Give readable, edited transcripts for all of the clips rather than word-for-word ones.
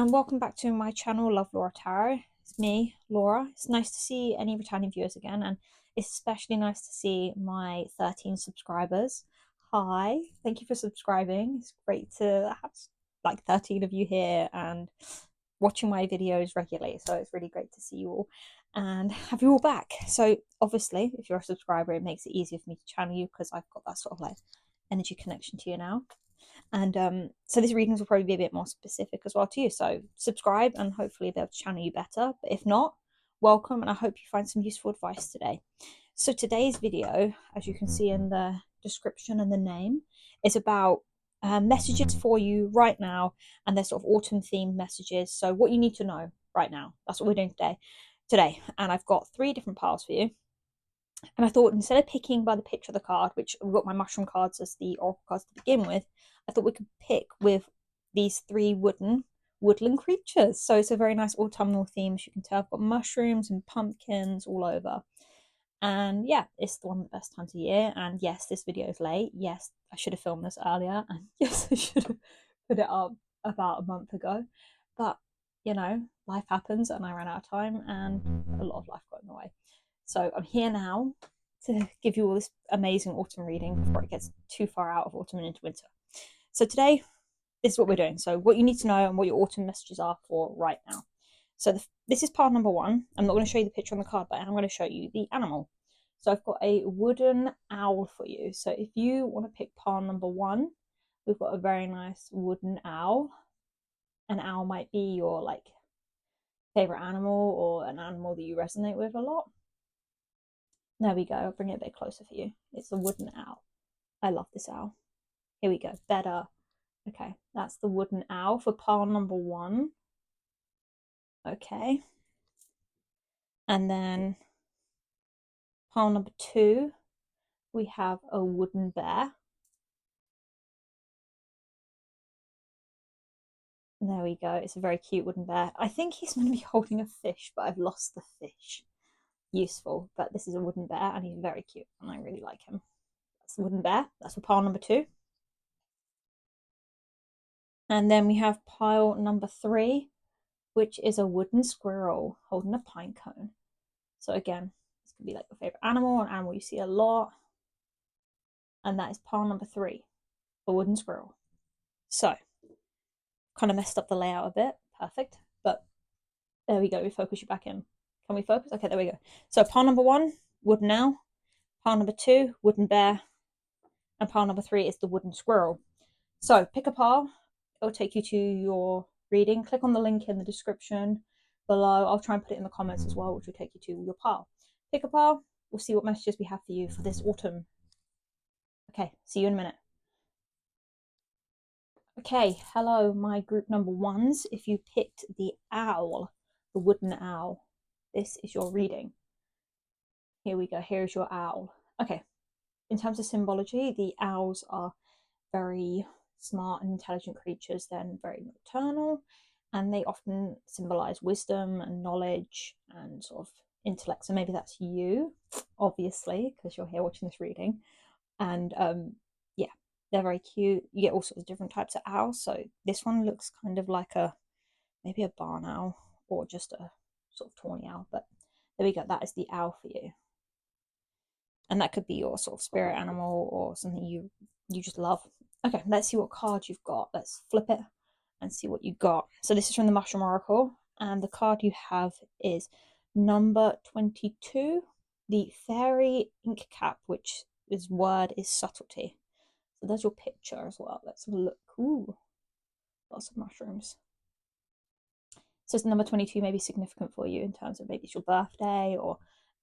and welcome back to my channel, Love Laura Tarot. It's me, Laura. It's nice to see any returning viewers again, and it's especially nice to see my 13 subscribers. Hi, thank you for subscribing. It's great to have like 13 of you here and watching my videos regularly, so it's really great to see you all and have you all back. So obviously, if you're a subscriber, it makes it easier for me to channel you because I've got that sort of like energy connection to you now. And so these readings will probably be a bit more specific as well to you. So subscribe and hopefully they'll channel you better. But if not, welcome, and I hope you find some useful advice today. So today's video, as you can see in the description and the name, is about messages for you right now, and they're sort of autumn themed messages. So what you need to know right now, that's what we're doing today. And I've got 3 different piles for you. And I thought, instead of picking by the picture of the card, which I've got my mushroom cards as the oracle cards to begin with, I thought we could pick with these 3 woodland creatures. So it's a very nice autumnal theme. As you can tell, I've got mushrooms and pumpkins all over. And yeah, it's one of the best times of year. And yes, this video is late. Yes, I should have filmed this earlier. And yes, I should have put it up about a month ago. But, you know, life happens and I ran out of time and a lot of life got in the way. So I'm here now to give you all this amazing autumn reading before it gets too far out of autumn and into winter. So today, this is what we're doing. So what you need to know and what your autumn messages are for right now. So this is pile number 1. I'm not going to show you the picture on the card, but I'm going to show you the animal. So I've got a wooden owl for you. So if you want to pick pile number 1, we've got a very nice wooden owl. An owl might be your like favorite animal or an animal that you resonate with a lot. There we go. I'll bring it a bit closer for you. It's a wooden owl. I love this owl. Here we go. Better. Okay, that's the wooden owl for pile number 1. Okay. And then pile number 2, we have a wooden bear. And there we go. It's a very cute wooden bear. I think he's going to be holding a fish, but I've lost the fish. Useful. But this is a wooden bear and he's very cute and I really like him. That's the wooden bear. That's for pile number 2. And then we have pile number 3, which is a wooden squirrel holding a pine cone. So again, this could be like your favorite animal, an animal you see a lot. And that is pile number 3, a wooden squirrel. So, kind of messed up the layout a bit. Perfect. But there we go. We focus you back in. Can we focus? Okay, there we go. So pile number 1, wooden owl. Pile number 2, wooden bear. And pile number 3 is the wooden squirrel. So pick a pile. It'll take you to your reading. Click on the link in the description below. I'll try and put it in the comments as well, which will take you to your pile. Pick a pile. We'll see what messages we have for you for this autumn. Okay, see you in a minute. Okay, hello, my group number 1s. If you picked the owl, the wooden owl, this is your reading. Here we go. Here's your owl. Okay, in terms of symbology, the owls are very smart and intelligent creatures, then very nocturnal, and they often symbolize wisdom and knowledge and sort of intellect. So maybe that's you, obviously, because you're here watching this reading. And yeah, they're very cute. You get all sorts of different types of owls. So this one looks kind of like maybe a barn owl or just a sort of tawny owl. But there we go. That is the owl for you. And that could be your sort of spirit animal or something you just love. Okay, let's see what card you've got. Let's flip it and see what you got. So this is from the Mushroom Oracle, and the card you have is number 22, the Fairy Ink Cap, which his word is subtlety. So there's your picture as well. Let's have a look. Ooh, lots of mushrooms. So number 22 may be significant for you in terms of maybe it's your birthday or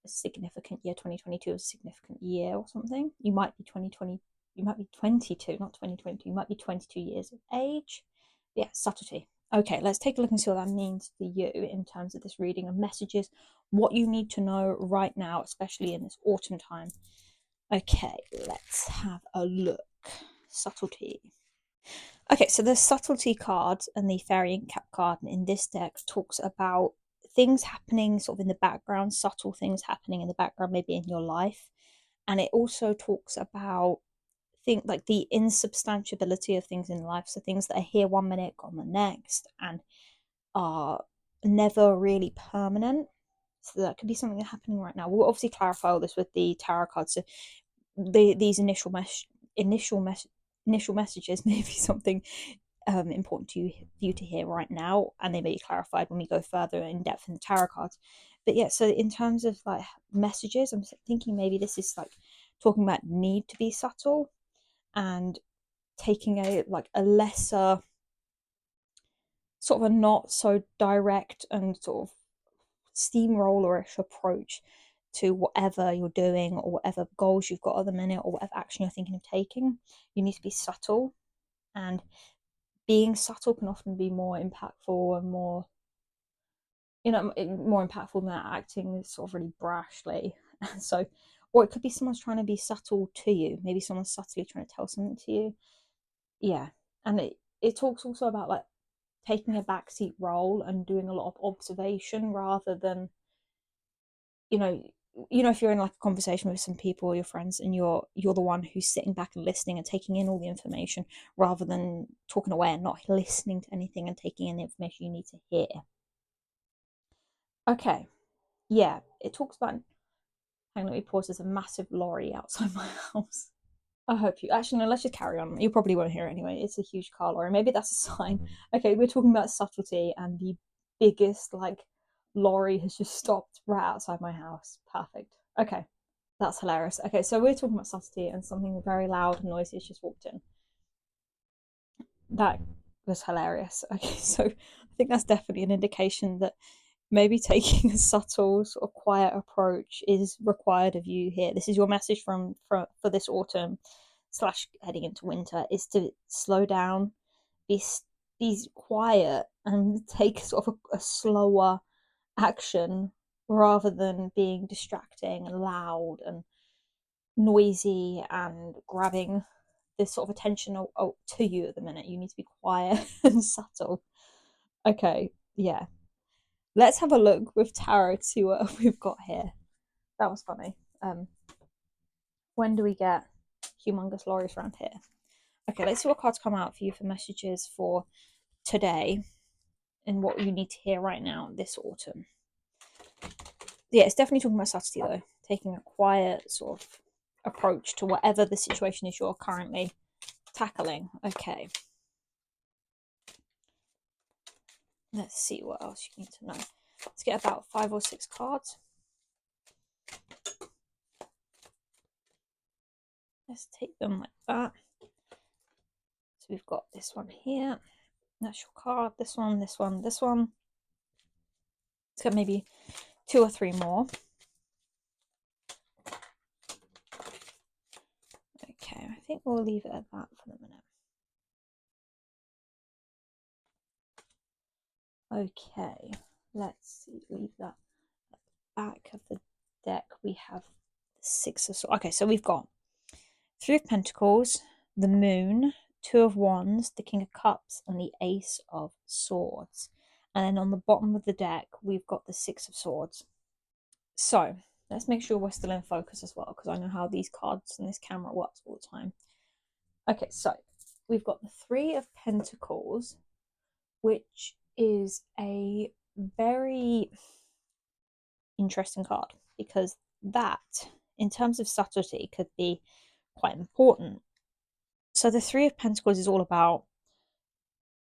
a significant year. 2022 is a significant year or something. You might be 2020. You might be 22, not 2022. You might be 22 years of age. Yeah, subtlety. Okay, let's take a look and see what that means for you in terms of this reading of messages, what you need to know right now, especially in this autumn time. Okay, let's have a look. Subtlety. Okay, so the subtlety card and the Fairy Ink Cap card in this deck talks about things happening sort of in the background, subtle things happening in the background, maybe in your life. And it also talks about like the insubstantiability of things in life. So things that are here one minute, gone the next. And are never really permanent. So that could be something happening right now. We'll obviously clarify all this with the tarot cards. So these initial initial messages may be something important to you to hear right now, and they may be clarified when we go further in depth in the tarot cards. But yeah, so in terms of like messages, I'm thinking maybe this is like talking about need to be subtle and taking a lesser, sort of a not so direct and sort of steamrollerish approach to whatever you're doing or whatever goals you've got at the minute or whatever action you're thinking of taking. You need to be subtle, and being subtle can often be more impactful and more, more impactful than acting sort of really brashly. So, or it could be someone's trying to be subtle to you. Maybe someone's subtly trying to tell something to you. Yeah, and it talks also about like taking a backseat role and doing a lot of observation rather than, you know if you're in like a conversation with some people or your friends, and you're the one who's sitting back and listening and taking in all the information rather than talking away and not listening to anything and taking in the information you need to hear. Okay, yeah, it talks about, hang on, let me pause, there's a massive lorry outside my house. I hope you actually, no, let's just carry on. You probably won't hear it anyway. It's a huge car lorry. Maybe that's a sign. Okay, we're talking about subtlety, and the biggest like lorry has just stopped right outside my house. Perfect. Okay, that's hilarious. Okay, so we're talking about subtlety, and something very loud and noisy has just walked in. That was hilarious. Okay, so I think that's definitely an indication that maybe taking a subtle, sort of quiet approach is required of you here. This is your message for this autumn slash heading into winter, is to slow down, be be quiet, and take sort of a slower action rather than being distracting and loud and noisy and grabbing this sort of attention to you at the minute. You need to be quiet and subtle. Okay, yeah. Let's have a look with tarot to see what we've got here. That was funny. When do we get humongous lorries around here? Okay, let's see what cards come out for you for messages for today and what you need to hear right now this autumn. Yeah, it's definitely talking about subtlety though. Taking a quiet sort of approach to whatever the situation is you're currently tackling. Okay. Let's see what else you need to know. Let's get about 5 or 6 cards. Let's take them like that. So we've got this one here. That's your card. This one, this one, this one. Let's get maybe 2 or 3 more. Okay, I think we'll leave it at that for the minute. Okay, let's see. Leave that at the back of the deck. We have the 6 of Swords. Okay, so we've got 3 of Pentacles, the Moon, 2 of Wands, the King of Cups, and the Ace of Swords. And then on the bottom of the deck, we've got the 6 of Swords. So let's make sure we're still in focus as well, because I know how these cards and this camera works all the time. Okay, so we've got the 3 of Pentacles, which is a very interesting card, because that, in terms of subtlety, could be quite important. So the 3 of Pentacles is all about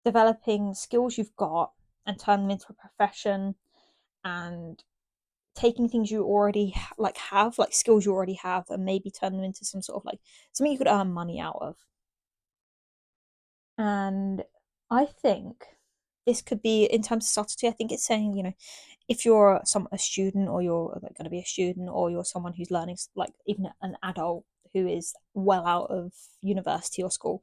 developing skills you've got and turning them into a profession, and taking things you already have, like skills you already have, and maybe turn them into some sort of like something you could earn money out of. And I think this could be, in terms of subtlety, I think it's saying, if you're a student, or you're like going to be a student, or you're someone who's learning, like even an adult who is well out of university or school,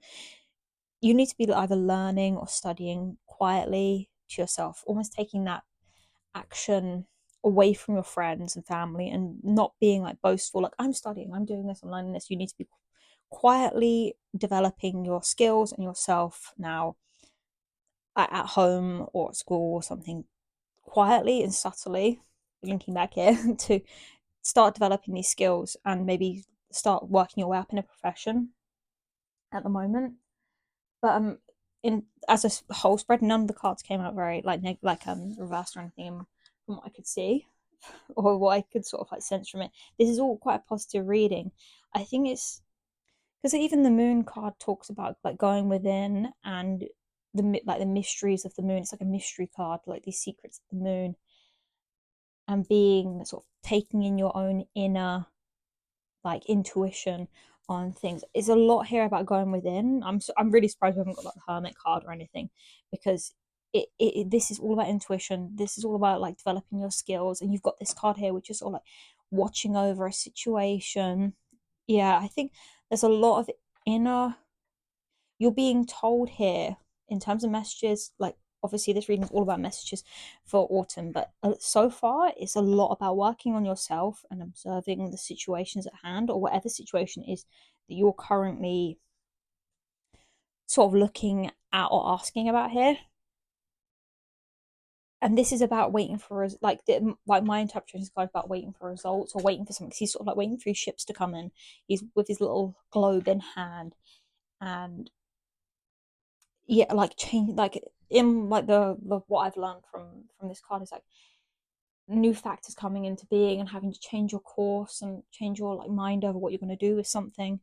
you need to be either learning or studying quietly to yourself, almost taking that action away from your friends and family, and not being like boastful, like I'm studying, I'm doing this, I'm learning this. You need to be quietly developing your skills and yourself now at home or at school or something, quietly and subtly, linking back here, to start developing these skills and maybe start working your way up in a profession at the moment. But in as a whole spread, none of the cards came out very reversed or anything from what I could see or what I could sort of like sense from it. This is all quite a positive reading. I think it's because even the moon card talks about like going within and the mysteries of the moon. It's like a mystery card, like these secrets of the moon, and being sort of taking in your own inner like intuition on things. It's a lot here about going within. I'm really surprised we haven't got like the hermit card or anything, because this is all about intuition. This is all about like developing your skills, and you've got this card here which is all like watching over a situation. Yeah, I think there's a lot of inner, you're being told here in terms of messages, like obviously this reading is all about messages for autumn, but so far it's a lot about working on yourself and observing the situations at hand, or whatever situation is that you're currently sort of looking at or asking about here. And this is about waiting for us, like my interpretation is kind of about waiting for results or waiting for something. He's sort of like waiting for his ships to come in. He's with his little globe in hand, and yeah, like change, like in like the what I've learned from this card is like new factors coming into being and having to change your course and change your like mind over what you're going to do with something.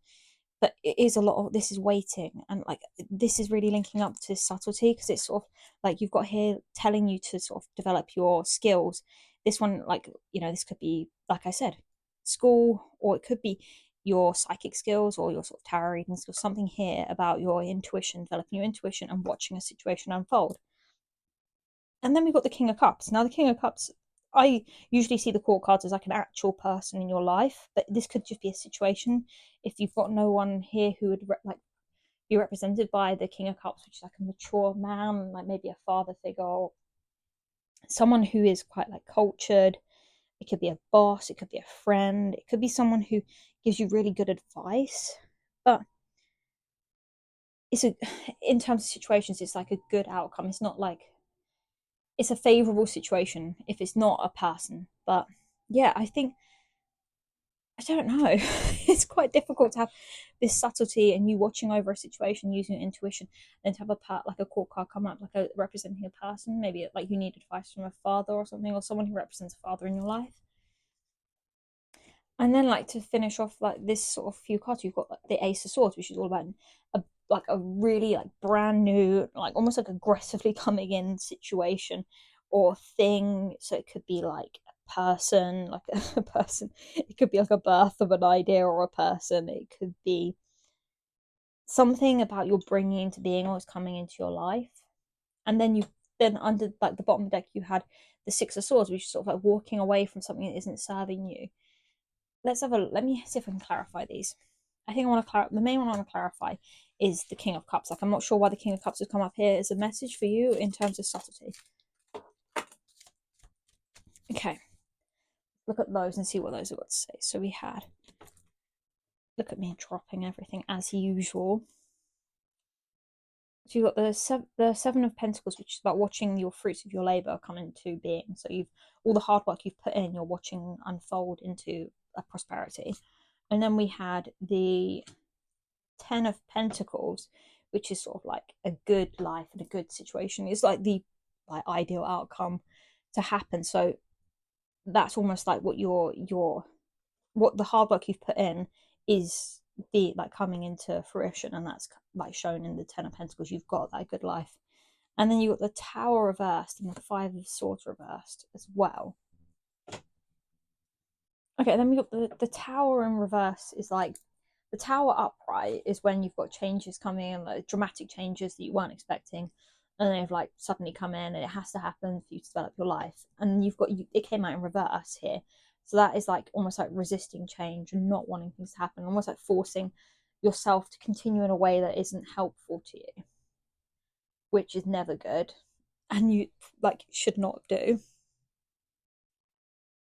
But it is a lot of this is waiting, and like this is really linking up to subtlety, because it's sort of like you've got here telling you to sort of develop your skills. This one, like, this could be, like I said, school, or it could be your psychic skills or your sort of tarot reading skills, something here about your intuition, developing your intuition and watching a situation unfold. And then we've got the King of Cups. Now, the King of Cups, I usually see the court cards as like an actual person in your life, but this could just be a situation. If you've got no one here who would like be represented by the King of Cups, which is like a mature man, like maybe a father figure, or someone who is quite like cultured. It could be a boss, it could be a friend, it could be someone who gives you really good advice. But it's a in terms of situations, it's like a good outcome. It's not like it's a favorable situation if it's not a person. But yeah, I think I don't know. It's quite difficult to have this subtlety and you watching over a situation using your intuition, and to have a part like a court card come up like a representing a person, maybe like you need advice from a father or something, or someone who represents a father in your life. And then, like, to finish off like this sort of few cards, you've got like, the Ace of Swords, which is all about a really like brand new, like almost like aggressively coming in situation or thing. So it could be like a person, like a person. It could be like a birth of an idea or a person. It could be something about your bringing into being or is coming into your life. And then under like the bottom of the deck, you had the Six of Swords, which is sort of like walking away from something that isn't serving you. Let me see if I can clarify these. I think I want to clarify the main one I want to clarify is the King of Cups. Like, I'm not sure why the King of Cups has come up here as a message for you in terms of subtlety. Okay, look at those and see what those have got to say. So we had, look at me dropping everything as usual. So you've got the Seven of Pentacles, which is about watching your fruits of your labor come into being. So you've all the hard work you've put in, you're watching unfold into a prosperity. And then we had the Ten of Pentacles, which is sort of like a good life and a good situation. It's like the like ideal outcome to happen. So that's almost like what the hard work you've put in is be like coming into fruition, and that's like shown in the Ten of Pentacles. You've got that good life. And then you've got the Tower reversed and the Five of Swords reversed as well. Okay, then we got the Tower in reverse is like the Tower upright is when you've got changes coming in, like dramatic changes that you weren't expecting, and they've like suddenly come in, and it has to happen for you to develop your life. And you've got it came out in reverse here, so that is like almost like resisting change and not wanting things to happen, almost like forcing yourself to continue in a way that isn't helpful to you, which is never good, and you like should not do.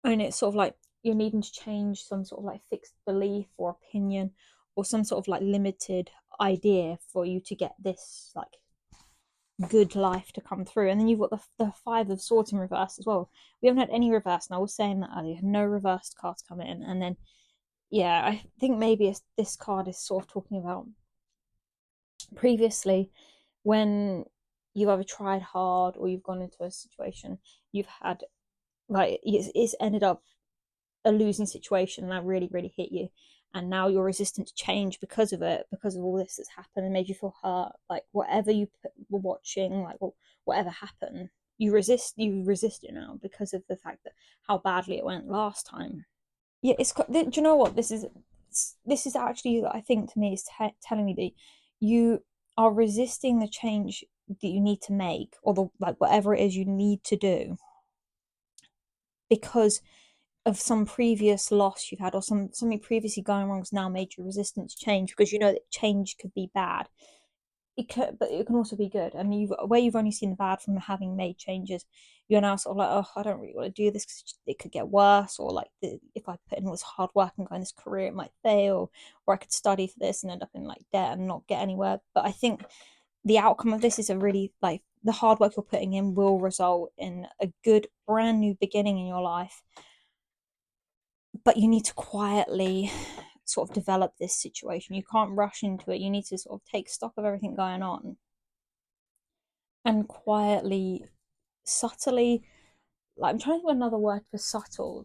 And it's sort of like you're needing to change some sort of like fixed belief or opinion or some sort of like limited idea for you to get this like good life to come through. And then you've got the Five of Swords in reverse as well. We haven't had any reverse, and I was saying that earlier, no reversed cards come in. And then yeah, I think maybe this card is sort of talking about previously when you've either tried hard or you've gone into a situation, you've had like it's ended up a losing situation, and that really really hit you, and now you're resistant to change because of it, because of all this that's happened and made you feel hurt. Like whatever were watching, like whatever happened, you resist it now because of the fact that how badly it went last time. Yeah, do you know what this is actually, I think, to me is telling me that you are resisting the change that you need to make, or the like whatever it is you need to do, because of some previous loss you've had, or something previously going wrong has now made you resistant to change, because you know that change could be bad. It could, but it can also be good. And you've only seen the bad from having made changes, you're now sort of like, oh, I don't really want to do this because it could get worse, or like if I put in all this hard work and go in this career, it might fail, or I could study for this and end up in like debt and not get anywhere. But I think the outcome of this is a really like the hard work you're putting in will result in a good brand new beginning in your life, but you need to quietly sort of develop this situation. You can't rush into it. You need to sort of take stock of everything going on and quietly, subtly, like I'm trying to think of another word for subtle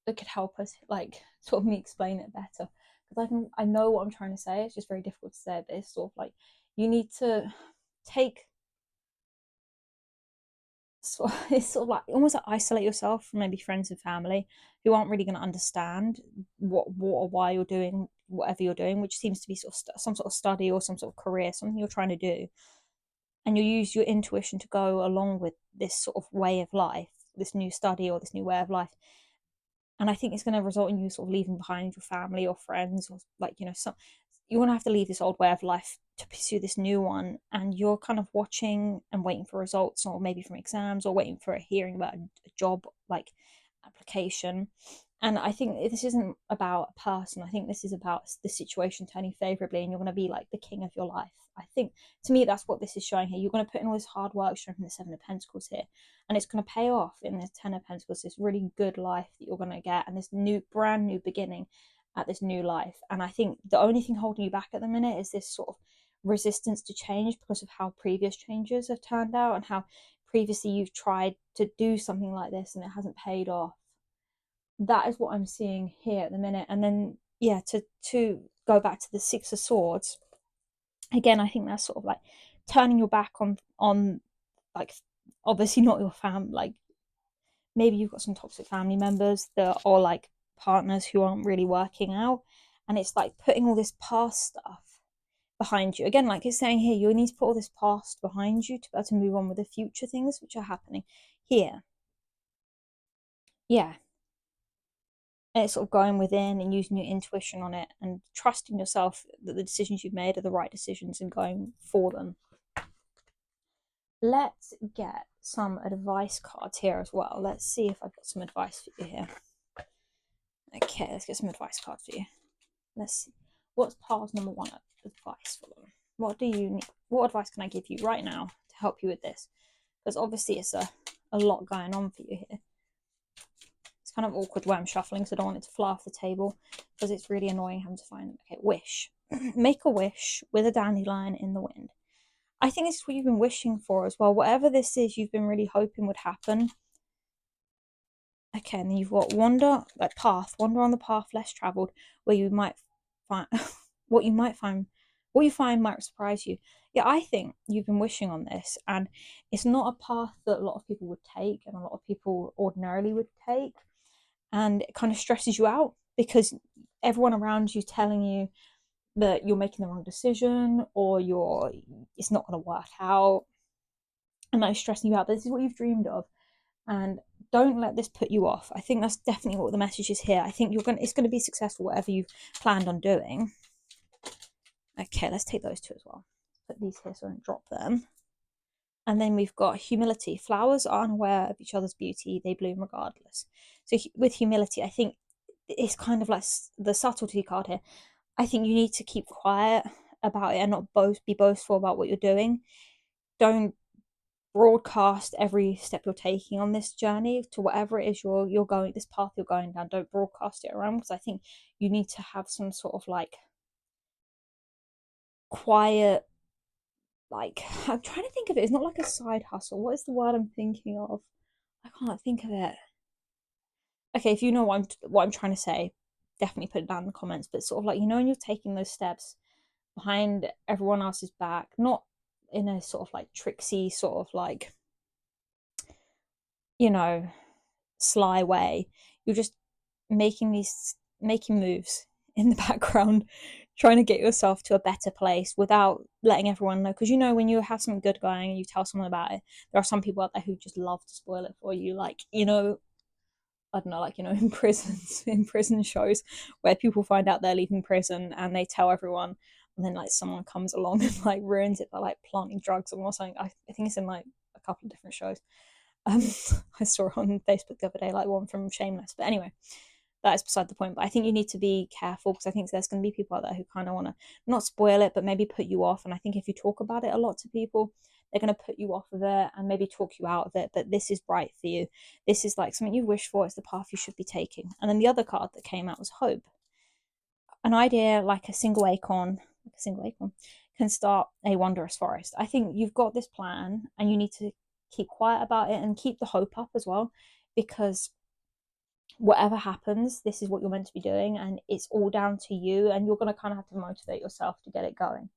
that could help us like sort of me explain it better, because I know what I'm trying to say. It's just very difficult to say, but it's sort of like you need to take so it's sort of like almost like isolate yourself from maybe friends and family who aren't really going to understand what or why you're doing whatever you're doing, which seems to be sort of some sort of study or some sort of career, something you're trying to do, and you use your intuition to go along with this sort of way of life, this new study or this new way of life. And I think it's going to result in you sort of leaving behind your family or friends, or like some you're going to have to leave this old way of life to pursue this new one, and you're kind of watching and waiting for results, or maybe from exams, or waiting for a hearing about a job like application. And I think this isn't about a person. I think this is about the situation turning favorably, and you're going to be like the king of your life. I think, to me, that's what this is showing here. You're going to put in all this hard work, showing from the Seven of Pentacles here, and it's going to pay off in the Ten of Pentacles. This really good life that you're going to get, and this new, brand new beginning at this new life. And I think the only thing holding you back at the minute is this sort of resistance to change, because of how previous changes have turned out, and how previously you've tried to do something like this and it hasn't paid off. That is what I'm seeing here at the minute. And then yeah, to go back to the Six of Swords again, I think that's sort of like turning your back on like obviously not your fam, like maybe you've got some toxic family members that are like partners who aren't really working out, and it's like putting all this past stuff behind you again. Like it's saying here, you need to put all this past behind you to be able to move on with the future things which are happening here. Yeah, and it's sort of going within and using your intuition on it and trusting yourself that the decisions you've made are the right decisions and going for them. Let's get some advice cards here as well. Let's see if I've got some advice for you here. Okay, let's get some advice cards for you. Let's see. What's pile's number one advice for them? What do you need? What advice can I give you right now to help you with this? Because obviously it's a lot going on for you here. It's kind of awkward where I'm shuffling, so I don't want it to fly off the table, because it's really annoying having to find them. Okay, wish. Make a wish with a dandelion in the wind. I think this is what you've been wishing for as well. Whatever this is, you've been really hoping would happen. Okay, and then you've got wander on the path less traveled, where you might find what you find might surprise you. Yeah, I think you've been wishing on this, and it's not a path that a lot of people would take, and a lot of people ordinarily would take, and it kind of stresses you out because everyone around you telling you that you're making the wrong decision, or it's not going to work out, and that is stressing you out. But this is what you've dreamed of, and don't let this put you off. I think that's definitely what the message is here. I think it's going to be successful, whatever you've planned on doing. Okay, let's take those two as well. Put these here so I don't drop them. And then we've got humility. Flowers are unaware of each other's beauty. They bloom regardless. So with humility, I think it's kind of like the subtlety card here. I think you need to keep quiet about it and not be boastful about what you're doing. Don't broadcast every step you're taking on this journey to whatever it is you're going, this path you're going down. Don't broadcast it around, because I think you need to have some sort of like quiet like, I'm trying to think of it. It's not like a side hustle. What is the word I'm thinking of? I can't think of it. Okay, if you know what I'm trying to say, definitely put it down in the comments. But sort of like, when you're taking those steps behind everyone else's back, not in a sort of like tricksy sort of like, you know, sly way. You're just making moves in the background, trying to get yourself to a better place without letting everyone know. Because when you have something good going and you tell someone about it, there are some people out there who just love to spoil it for you. Like, I don't know, like, in prisons, in prison shows where people find out they're leaving prison and they tell everyone, and then like someone comes along and like ruins it by like planting drugs or something. I think it's in like a couple of different shows. Um, I saw on Facebook the other day, like one from Shameless. But anyway, that is beside the point. But I think you need to be careful because I think there's going to be people out there who kind of want to not spoil it, but maybe put you off. And I think if you talk about it a lot to people, they're going to put you off of it and maybe talk you out of it. But this is right for you. This is like something you wish for. It's the path you should be taking. And then the other card that came out was hope. An idea like a single acorn, can start a wondrous forest. I think you've got this plan and you need to keep quiet about it and keep the hope up as well, because whatever happens, this is what you're meant to be doing and it's all down to you, and you're going to kind of have to motivate yourself to get it going.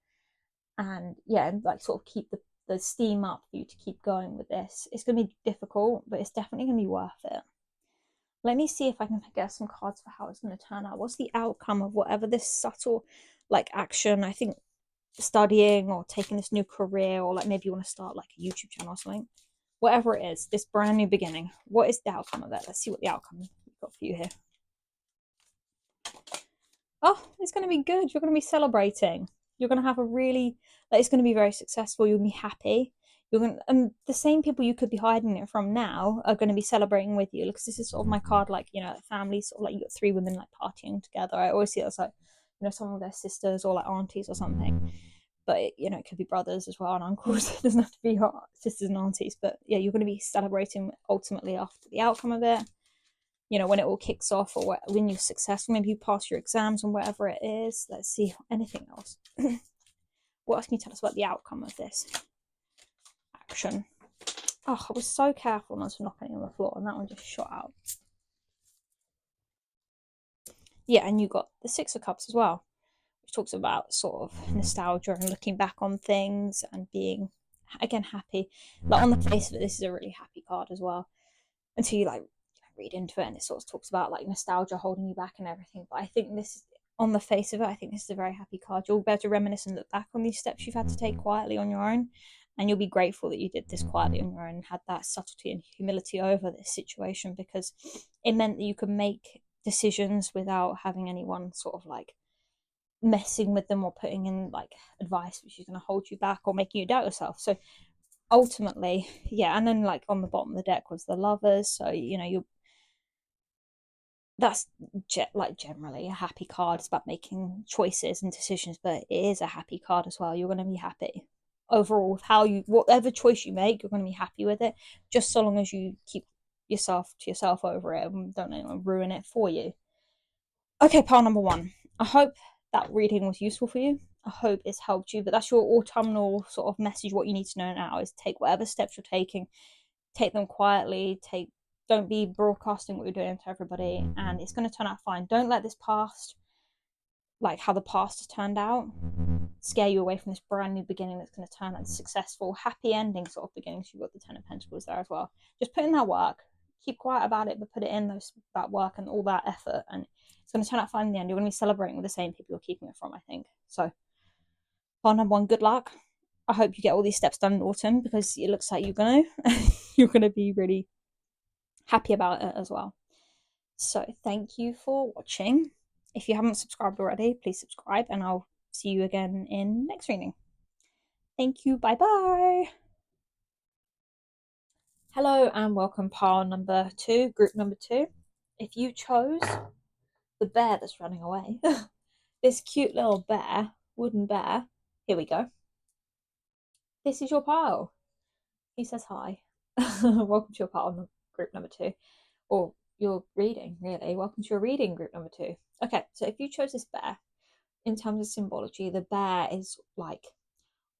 And yeah, like sort of keep the steam up for you to keep going with this. It's going to be difficult, but it's definitely going to be worth it. Let me see if I can get some cards for how it's going to turn out. What's the outcome of whatever this subtle like action? I think studying or taking this new career, or like maybe you want to start like a YouTube channel or something. Whatever it is, this brand new beginning. What is the outcome of it? Let's see what the outcome we've got for you here. Oh, it's going to be good. You're going to be celebrating. You're going to have a really, like, it's going to be very successful. You'll be happy. And the same people you could be hiding it from now are going to be celebrating with you. Because this is sort of my card, like, family, sort of like you got three women like partying together. I always see it as like, some of their sisters or like aunties or something. But it could be brothers as well and uncles. It doesn't have to be sisters and aunties. But yeah, you're going to be celebrating ultimately after the outcome of it. When it all kicks off, or when you're successful, maybe you pass your exams and whatever it is. Let's see, anything else. What else can you tell us about the outcome of this action? Oh, I was so careful not to knock anything on the floor, and that one just shot out. Yeah, and you got the Six of Cups as well, which talks about sort of nostalgia and looking back on things and being, again, happy. Like, on the face of it, this is a really happy card as well, until you like read into it, and it sort of talks about like nostalgia holding you back and everything. But I think this, on the face of it, I think this is a very happy card. You'll be able to reminisce and look back on these steps you've had to take quietly on your own, and you'll be grateful that you did this quietly on your own and had that subtlety and humility over this situation, because it meant that you could make decisions without having anyone sort of like messing with them or putting in like advice which is going to hold you back or making you doubt yourself. So ultimately, yeah. And then like on the bottom of the deck was the Lovers, so that's like generally a happy card. It's about making choices and decisions, but it is a happy card as well. You're going to be happy overall with whatever choice you make. You're going to be happy with it, just so long as you keep yourself to yourself over it and don't let anyone ruin it for you. Okay, pile number one. I hope that reading was useful for you. I hope it's helped you. But that's your autumnal sort of message. What you need to know now is take whatever steps you're taking, take them quietly. Don't be broadcasting what you're doing to everybody, and it's going to turn out fine. Don't let this past, like how the past has turned out, scare you away from this brand new beginning that's going to turn out successful, happy ending sort of beginning. So you've got the Ten of Pentacles there as well. Just put in that work. Keep quiet about it, but put it in that work and all that effort, and it's going to turn out fine in the end. You're going to be celebrating with the same people you're keeping it from, I think. So, part number one, good luck. I hope you get all these steps done in autumn, because it looks like you're gonna be really happy about it as well. So thank you for watching. If you haven't subscribed already, please subscribe, and I'll see you again in next reading. Thank you. Bye bye. Hello and welcome, pile number two, group number two. If you chose the bear that's running away, this cute little bear, wooden bear, here we go. This is your pile. He says hi. Welcome to your pile, group number two. Or your reading, really. Welcome to your reading, group number two. Okay, so if you chose this bear, in terms of symbology, the bear is like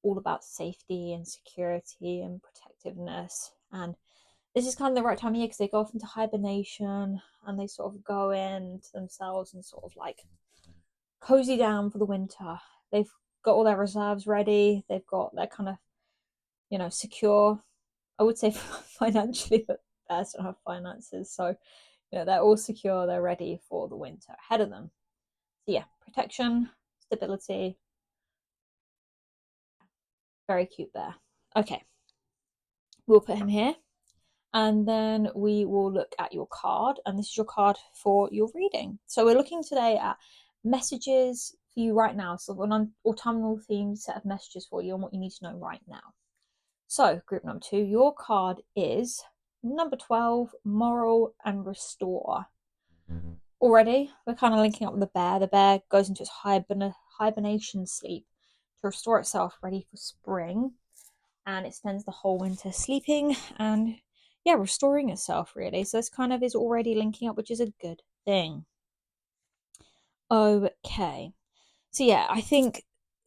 all about safety and security and protectiveness. And this is kind of the right time of year because they go off into hibernation and they sort of go into themselves and sort of like cozy down for the winter. They've got all their reserves ready. They've got their kind of, secure. I would say financially, but bears don't have finances. So, they're all secure. They're ready for the winter ahead of them. So, yeah, protection, stability. Very cute bear. Okay, we'll put him here. And then we will look at your card, and this is your card for your reading. So we're looking today at messages for you right now, so an autumnal themed set of messages for you and what you need to know right now. So group number 2, your card is number 12, moral and restore. Already we're kind of linking up with the bear. The bear goes into its hibernation sleep to restore itself, ready for spring, and it spends the whole winter sleeping and restoring itself really. So this kind of is already linking up, which is a good thing. Okay, so I think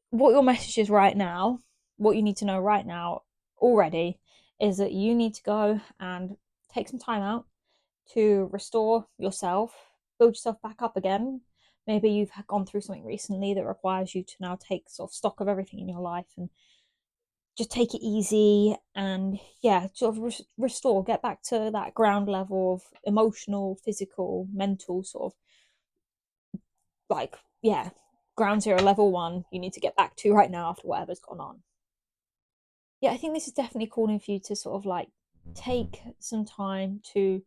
what your message is right now, what you need to know right now already, is that you need to go and take some time out to restore yourself, build yourself back up again. Maybe you've gone through something recently that requires you to now take sort of stock of everything in your life and just take it easy and sort of restore, get back to that ground level of emotional, physical, mental sort of like ground zero, level 1 you need to get back to right now after whatever's gone on. I think this is definitely calling for you to sort of like take some time to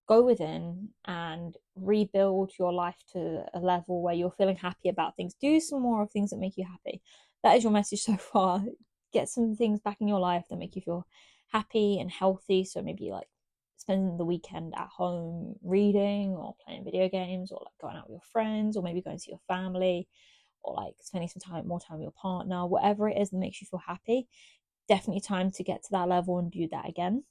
go within and rebuild your life to a level where you're feeling happy about things. Do some more of things that make you happy. That is your message so far. Get some things back in your life that make you feel happy and healthy. So maybe like spending the weekend at home reading or playing video games, or like going out with your friends, or maybe going to see your family, or like spending more time with your partner. Whatever it is that makes you feel happy, definitely time to get to that level and do that again.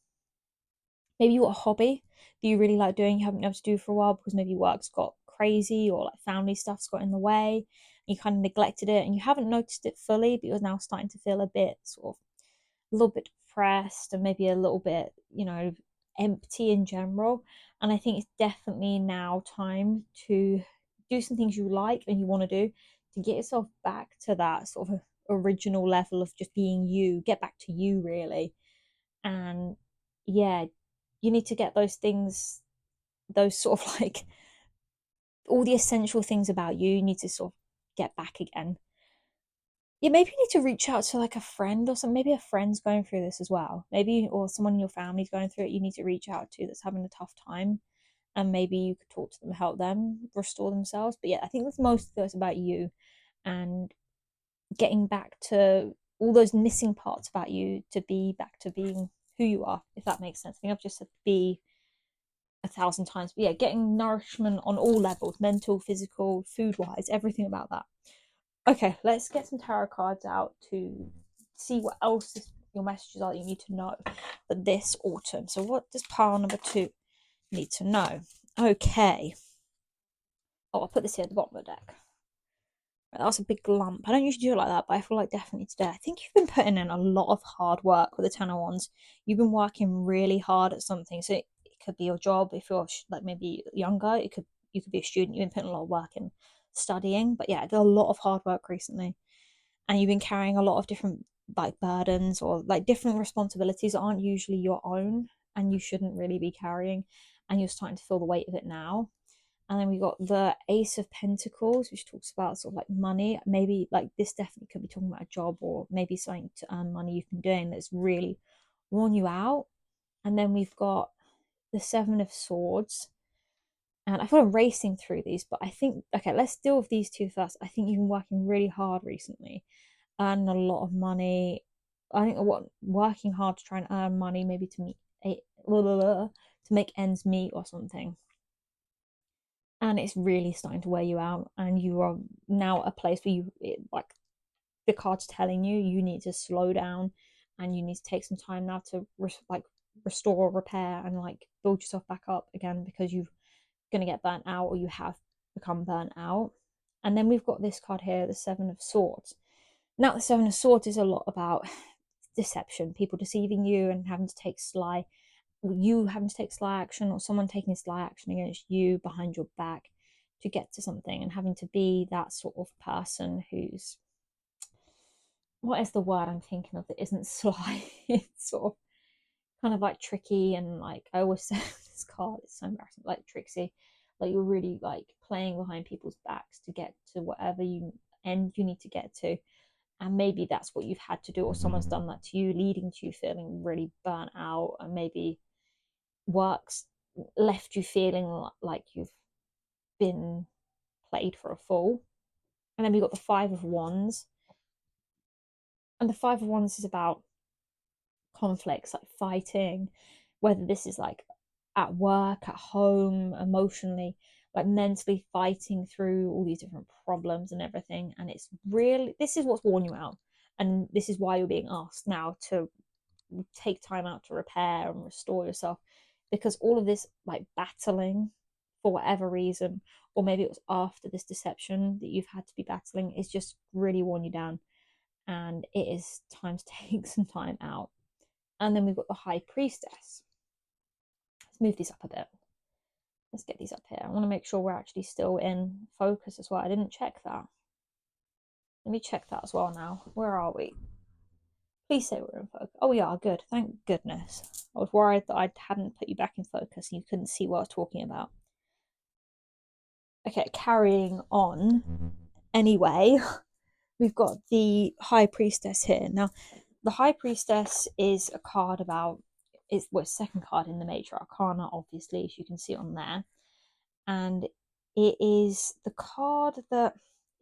Maybe you got a hobby that you really like doing, you haven't been able to do for a while because maybe work's got crazy or like family stuff's got in the way. You kind of neglected it and you haven't noticed it fully, but you're now starting to feel a bit sort of a little bit depressed and maybe a little bit, empty in general. And I think it's definitely now time to do some things you like and you want to do to get yourself back to that sort of original level of just being you, get back to you really. And you need to get those things, those sort of like all the essential things about you need to sort of get back again. Maybe you need to reach out to like a friend or something. Maybe a friend's going through this as well. Maybe, or someone in your family's going through it, you need to reach out to that's having a tough time. And maybe you could talk to them, help them restore themselves. But I think that's most of it's about you and getting back to all those missing parts about you to be back to being who you are, if that makes sense. I think I've just said be 1,000 times. But getting nourishment on all levels, mental, physical, food wise, everything about that. Okay, let's get some tarot cards out to see what else your messages are that you need to know for this autumn. So what does pile number 2 need to know? Okay. Oh, I'll put this here at the bottom of the deck. That was a big lump. I don't usually do it like that, but I feel like definitely today. I think you've been putting in a lot of hard work with the Ten of Wands. You've been working really hard at something. So it could be your job if you're like maybe younger. You could be a student. You've been putting a lot of work in studying. But there's a lot of hard work recently. And you've been carrying a lot of different like burdens or like different responsibilities that aren't usually your own and you shouldn't really be carrying. And you're starting to feel the weight of it now. And then we got the Ace of Pentacles, which talks about sort of like money. Maybe like this definitely could be talking about a job or maybe something to earn money you've been doing that's really worn you out. And then we've got the Seven of Swords. And I feel I'm racing through these, but I think, okay, let's deal with these two first. I think you've been working really hard recently, earning a lot of money. I think working hard to try and earn money, maybe to make ends meet or something. And it's really starting to wear you out, and you are now at a place where like the card's telling you need to slow down and you need to take some time now to restore, repair, and like build yourself back up again because you're going to get burnt out or you have become burnt out. And then we've got this card here, the Seven of Swords. Now the Seven of Swords is a lot about deception, people deceiving you and having to take sly action, or someone taking sly action against you behind your back to get to something, and having to be that sort of person who's, what is the word I'm thinking of that isn't sly? It's sort of kind of like tricky, and like I always say this card, it's so embarrassing, like tricksy, like you're really like playing behind people's backs to get to whatever you need to get to. And maybe that's what you've had to do, or someone's done that to you, leading to you feeling really burnt out, and maybe work's left you feeling like you've been played for a fool. And then we got the Five of Wands, and the Five of Wands is about conflicts, like fighting, whether this is like at work, at home, emotionally, like mentally fighting through all these different problems and everything. And it's really, this is what's worn you out, and this is why you're being asked now to take time out to repair and restore yourself, because all of this like battling for whatever reason, or maybe it was after this deception that you've had to be battling, is just really worn you down, and it is time to take some time out. And then we've got the High Priestess. Let's move these up a bit. Let's get these up here. I want to make sure we're actually still in focus as well. I didn't check that. Let me check that as well now. Where are we? Please say we're in focus. Oh, we are. Good. Thank goodness. I was worried that I hadn't put you back in focus and you couldn't see what I was talking about. Okay, carrying on. Anyway, we've got the High Priestess here. Now, the High Priestess is a card about, it's well, second card in the Major Arcana, obviously, as you can see on there. And it is the card that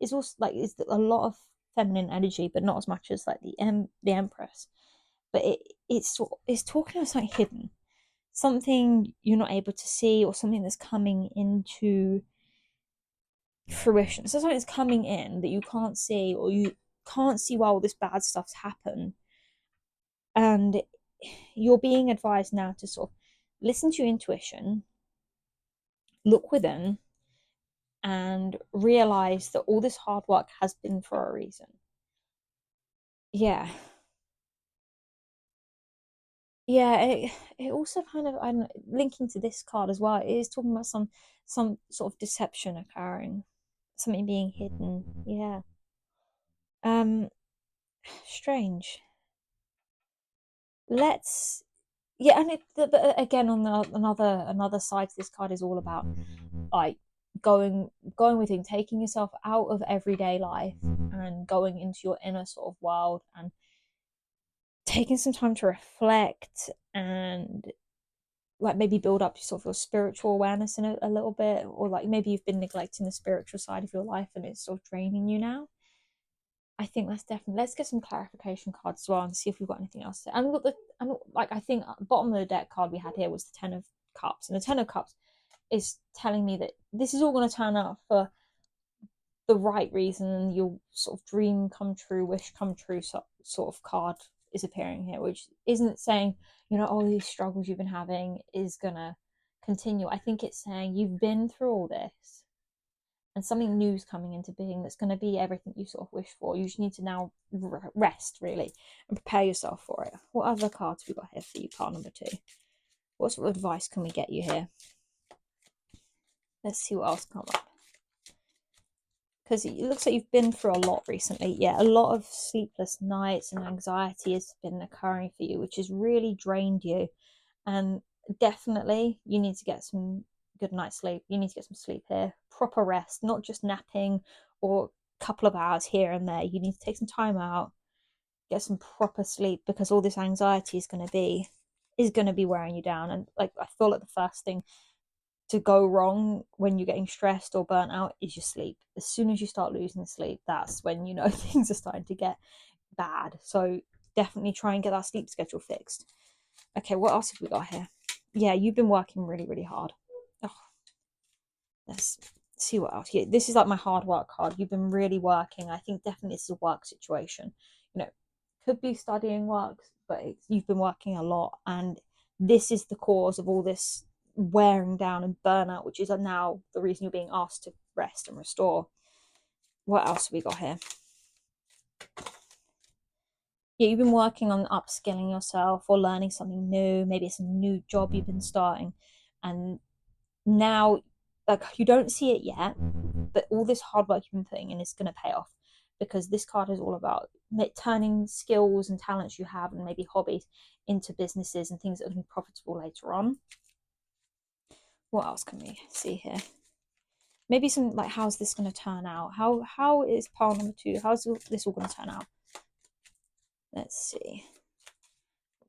is also like, is a lot of feminine energy, but not as much as like the Empress. But it's talking about something hidden, something you're not able to see, or something that's coming into fruition. So something that's coming in that you can't see, or you can't see why all this bad stuff's happened. And you're being advised now to sort of listen to your intuition, look within, and realize that all this hard work has been for a reason. Yeah. Yeah, it also kind of, I'm linking to this card as well. It is talking about some sort of deception occurring, something being hidden. Yeah. Um, strange. Let's, yeah, and but again, on the another side to this card is all about like going within, taking yourself out of everyday life and going into your inner sort of world, and taking some time to reflect, and like maybe build up sort of your spiritual awareness in a little bit, or like maybe you've been neglecting the spiritual side of your life and it's sort of draining you now. I think that's definitely, let's get some clarification cards as well and see if we've got anything else. And we've got like, I think bottom of the deck card we had here was the Ten of Cups, and the Ten of Cups is telling me that this is all going to turn out for the right reason. Your sort of dream come true, wish come true sort of card is appearing here, which isn't saying, all these struggles you've been having is going to continue. I think it's saying you've been through all this, and something new's coming into being that's going to be everything you sort of wish for. You just need to now rest, really, and prepare yourself for it. What other cards have we got here for you, card number 2? What sort of advice can we get you here? Let's see what else comes up. Because it looks like you've been through a lot recently. Yeah, a lot of sleepless nights and anxiety has been occurring for you, which has really drained you. And definitely you need to get some good night's sleep. You need to get some sleep here. Proper rest, not just napping or a couple of hours here and there. You need to take some time out, get some proper sleep, because all this anxiety is going to be wearing you down. And like, I feel like the first thing to go wrong when you're getting stressed or burnt out is your sleep. As soon as you start losing sleep, that's when things are starting to get bad. So definitely try and get that sleep schedule fixed. Okay, what else have we got here? Yeah, you've been working really, really hard. Oh, let's see what else. Yeah, this is like my hard work card. You've been really working. I think definitely it's a work situation. Could be studying work, but you've been working a lot, and this is the cause of all this wearing down and burnout, which is now the reason you're being asked to rest and restore. What else have we got here? Yeah, you've been working on upskilling yourself or learning something new. Maybe it's a new job you've been starting, and now, like, you don't see it yet, but all this hard work you've been putting in is going to pay off, because this card is all about turning skills and talents you have and maybe hobbies into businesses and things that are going to be profitable later on. What else can we see here? Maybe some, like, how's this going to turn out? How is pile number 2? How's this all going to turn out? Let's see.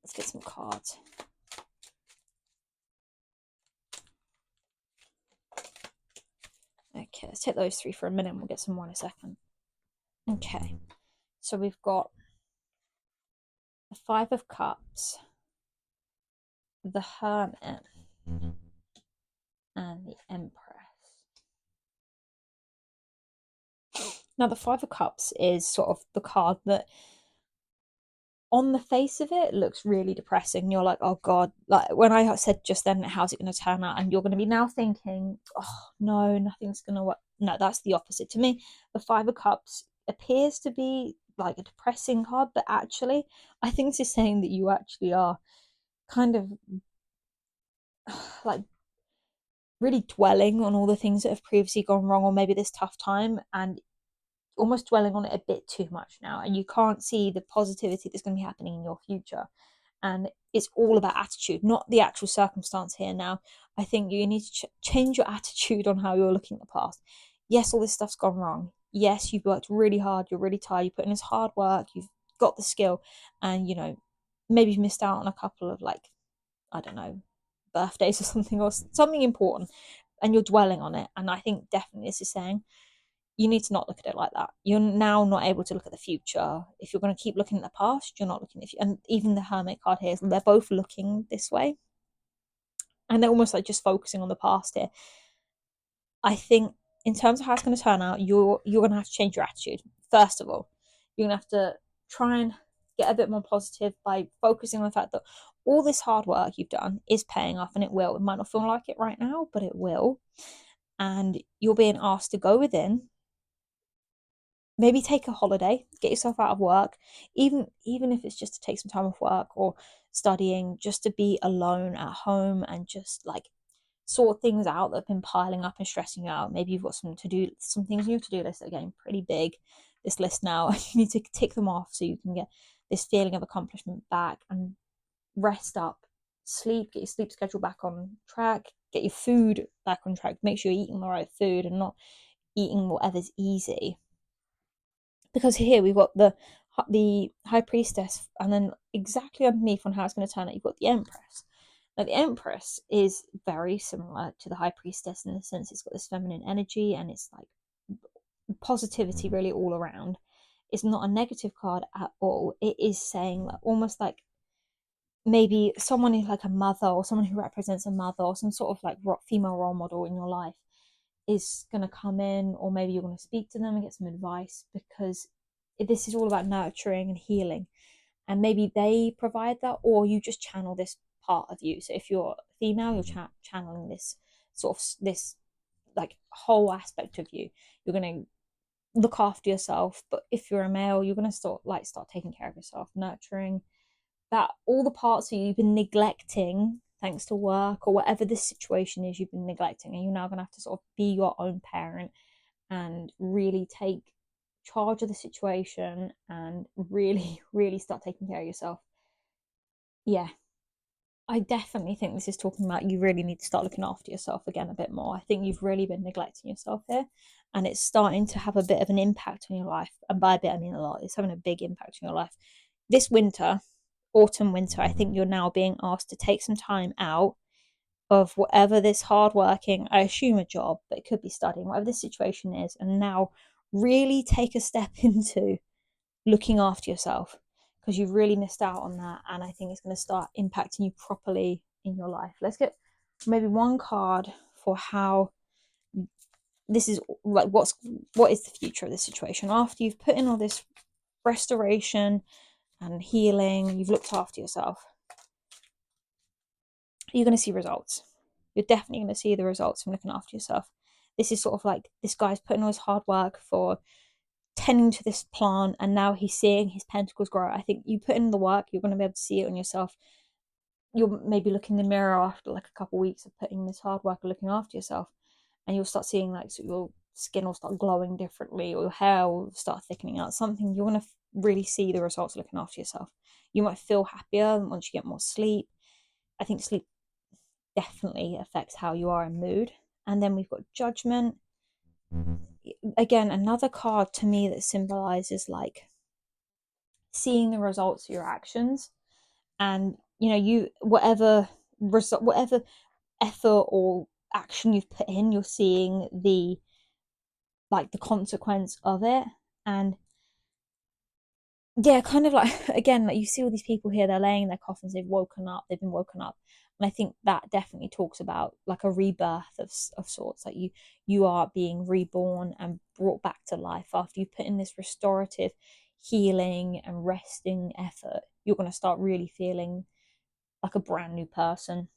Let's get some cards. Okay, let's take those 3 for a minute and we'll get some more in a second. Okay, so we've got the 5 of Cups, the Hermit, and the Empress. Now, the 5 of Cups is sort of the card that, on the face of it, looks really depressing. You're like, oh God, like when I said just then, how's it going to turn out? And you're going to be now thinking, oh no, nothing's going to work. No, that's the opposite. To me, the 5 of Cups appears to be like a depressing card, but actually, I think this is saying that you actually are kind of like really dwelling on all the things that have previously gone wrong, or maybe this tough time, and almost dwelling on it a bit too much now, and you can't see the positivity that's going to be happening in your future. And it's all about attitude, not the actual circumstance here now. I think you need to change your attitude on how you're looking at the past. Yes, all this stuff's gone wrong. Yes, you've worked really hard, you're really tired, you put in this hard work, you've got the skill, and maybe you've missed out on a couple of, like, I don't know, birthdays or something, or something important, and you're dwelling on it. And I think definitely this is saying you need to not look at it like that. You're now not able to look at the future. If you're going to keep looking at the past, you're not looking at and even the Hermit card here, they're both looking this way, and they're almost like just focusing on the past here. I think in terms of how it's going to turn out, you're going to have to change your attitude. First of all, you're going to have to try and get a bit more positive by focusing on the fact that all this hard work you've done is paying off, and it will. It might not feel like it right now, but it will. And you're being asked to go within, maybe take a holiday, get yourself out of work, even if it's just to take some time off work or studying, just to be alone at home and just like sort things out that have been piling up and stressing you out. Maybe you've got some things on your to-do list that are getting pretty big, this list now. You need to tick them off so you can get this feeling of accomplishment back, and rest up, sleep, get your sleep schedule back on track, get your food back on track, make sure you're eating the right food and not eating whatever's easy. Because here we've got the High Priestess, and then exactly underneath on how it's going to turn out, you've got the Empress. Now, the Empress is very similar to the High Priestess in the sense it's got this feminine energy, and it's like positivity really all around. It's not a negative card at all. It is saying, like, almost like maybe someone is like a mother, or someone who represents a mother, or some sort of like female role model in your life is going to come in, or maybe you're going to speak to them and get some advice, because this is all about nurturing and healing, and maybe they provide that, or you just channel this part of you. So if you're female, you're channeling this sort of this like whole aspect of you. You're going to look after yourself, but if you're a male, you're going to start taking care of yourself, nurturing that, all the parts that you've been neglecting thanks to work or whatever this situation is you've been neglecting, and you're now going to have to sort of be your own parent and really take charge of the situation and really, really start taking care of yourself. Yeah, I definitely think this is talking about you really need to start looking after yourself again a bit more. I think you've really been neglecting yourself here, and it's starting to have a bit of an impact on your life. And by a bit, I mean a lot. It's having a big impact on your life. This winter, autumn, winter, I think you're now being asked to take some time out of whatever this hardworking, I assume a job, but it could be studying, whatever this situation is, and now really take a step into looking after yourself, because you've really missed out on that, and I think it's going to start impacting you properly in your life. Let's get maybe one card for how this is, like, what is the future of this situation after you've put in all this restoration and healing, you've looked after yourself. You're going to see results. You're definitely going to see the results from looking after yourself. This is sort of like this guy's putting all his hard work for tending to this plant, and now he's seeing his pentacles grow. I think you put in the work, you're going to be able to see it on yourself. You'll maybe look in the mirror after like a couple of weeks of putting this hard work of looking after yourself, and you'll start seeing like, so your skin will start glowing differently, or your hair will start thickening out. Something you're going to really see the results of looking after yourself. You might feel happier once you get more sleep. I think sleep definitely affects how you are in mood. And then we've got Judgment. Again, another card to me that symbolizes like seeing the results of your actions, and you whatever result, whatever effort or action you've put in, you're seeing the consequence of it. And yeah, kind of like, again, like you see all these people here, they're laying in their coffins, they've been woken up. And I think that definitely talks about like a rebirth of sorts. Like you are being reborn and brought back to life after you put in this restorative healing and resting effort. You're going to start really feeling like a brand new person.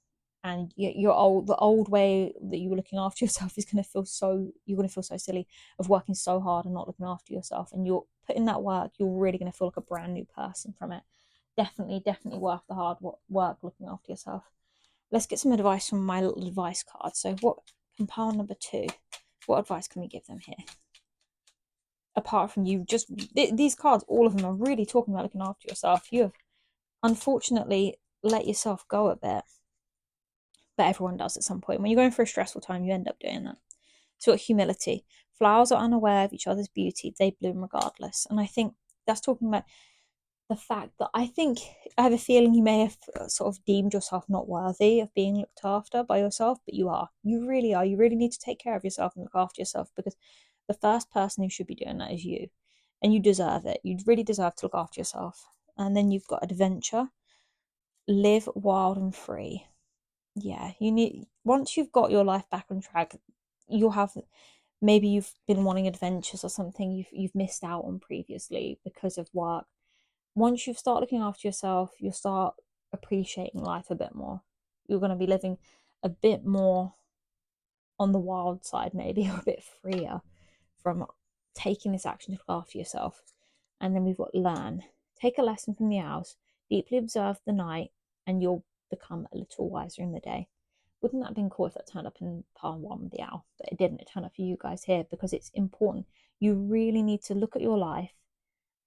And the old way that you were looking after yourself is going to feel so, you're going to feel so silly of working so hard and not looking after yourself. And you're putting that work, you're really going to feel like a brand new person from it. Definitely worth the hard work looking after yourself. Let's get some advice from my little advice card. So what, compile number 2, what advice can we give them here? Apart from you, just these cards, all of them are really talking about looking after yourself. You have unfortunately let yourself go a bit, but everyone does at some point. When you're going through a stressful time, you end up doing that. So humility. Flowers are unaware of each other's beauty. They bloom regardless. And I think that's talking about the fact that I have a feeling you may have sort of deemed yourself not worthy of being looked after by yourself, but you are. You really are. You really need to take care of yourself and look after yourself, because the first person who should be doing that is you. And you deserve it. You really deserve to look after yourself. And then you've got adventure. Live wild and free. Yeah, once you've got your life back on track, you'll have, maybe you've been wanting adventures or something you've missed out on previously because of work. Once you start looking after yourself, you'll start appreciating life a bit more. You're going to be living a bit more on the wild side, maybe, or a bit freer from taking this action to look after yourself. And then we've got learn. Take a lesson from the owls. Deeply observe the night, and you'll become a little wiser in the day. Wouldn't that have been cool if that turned up in part 1 with the owl? But it didn't. It turned up for you guys here, because it's important. You really need to look at your life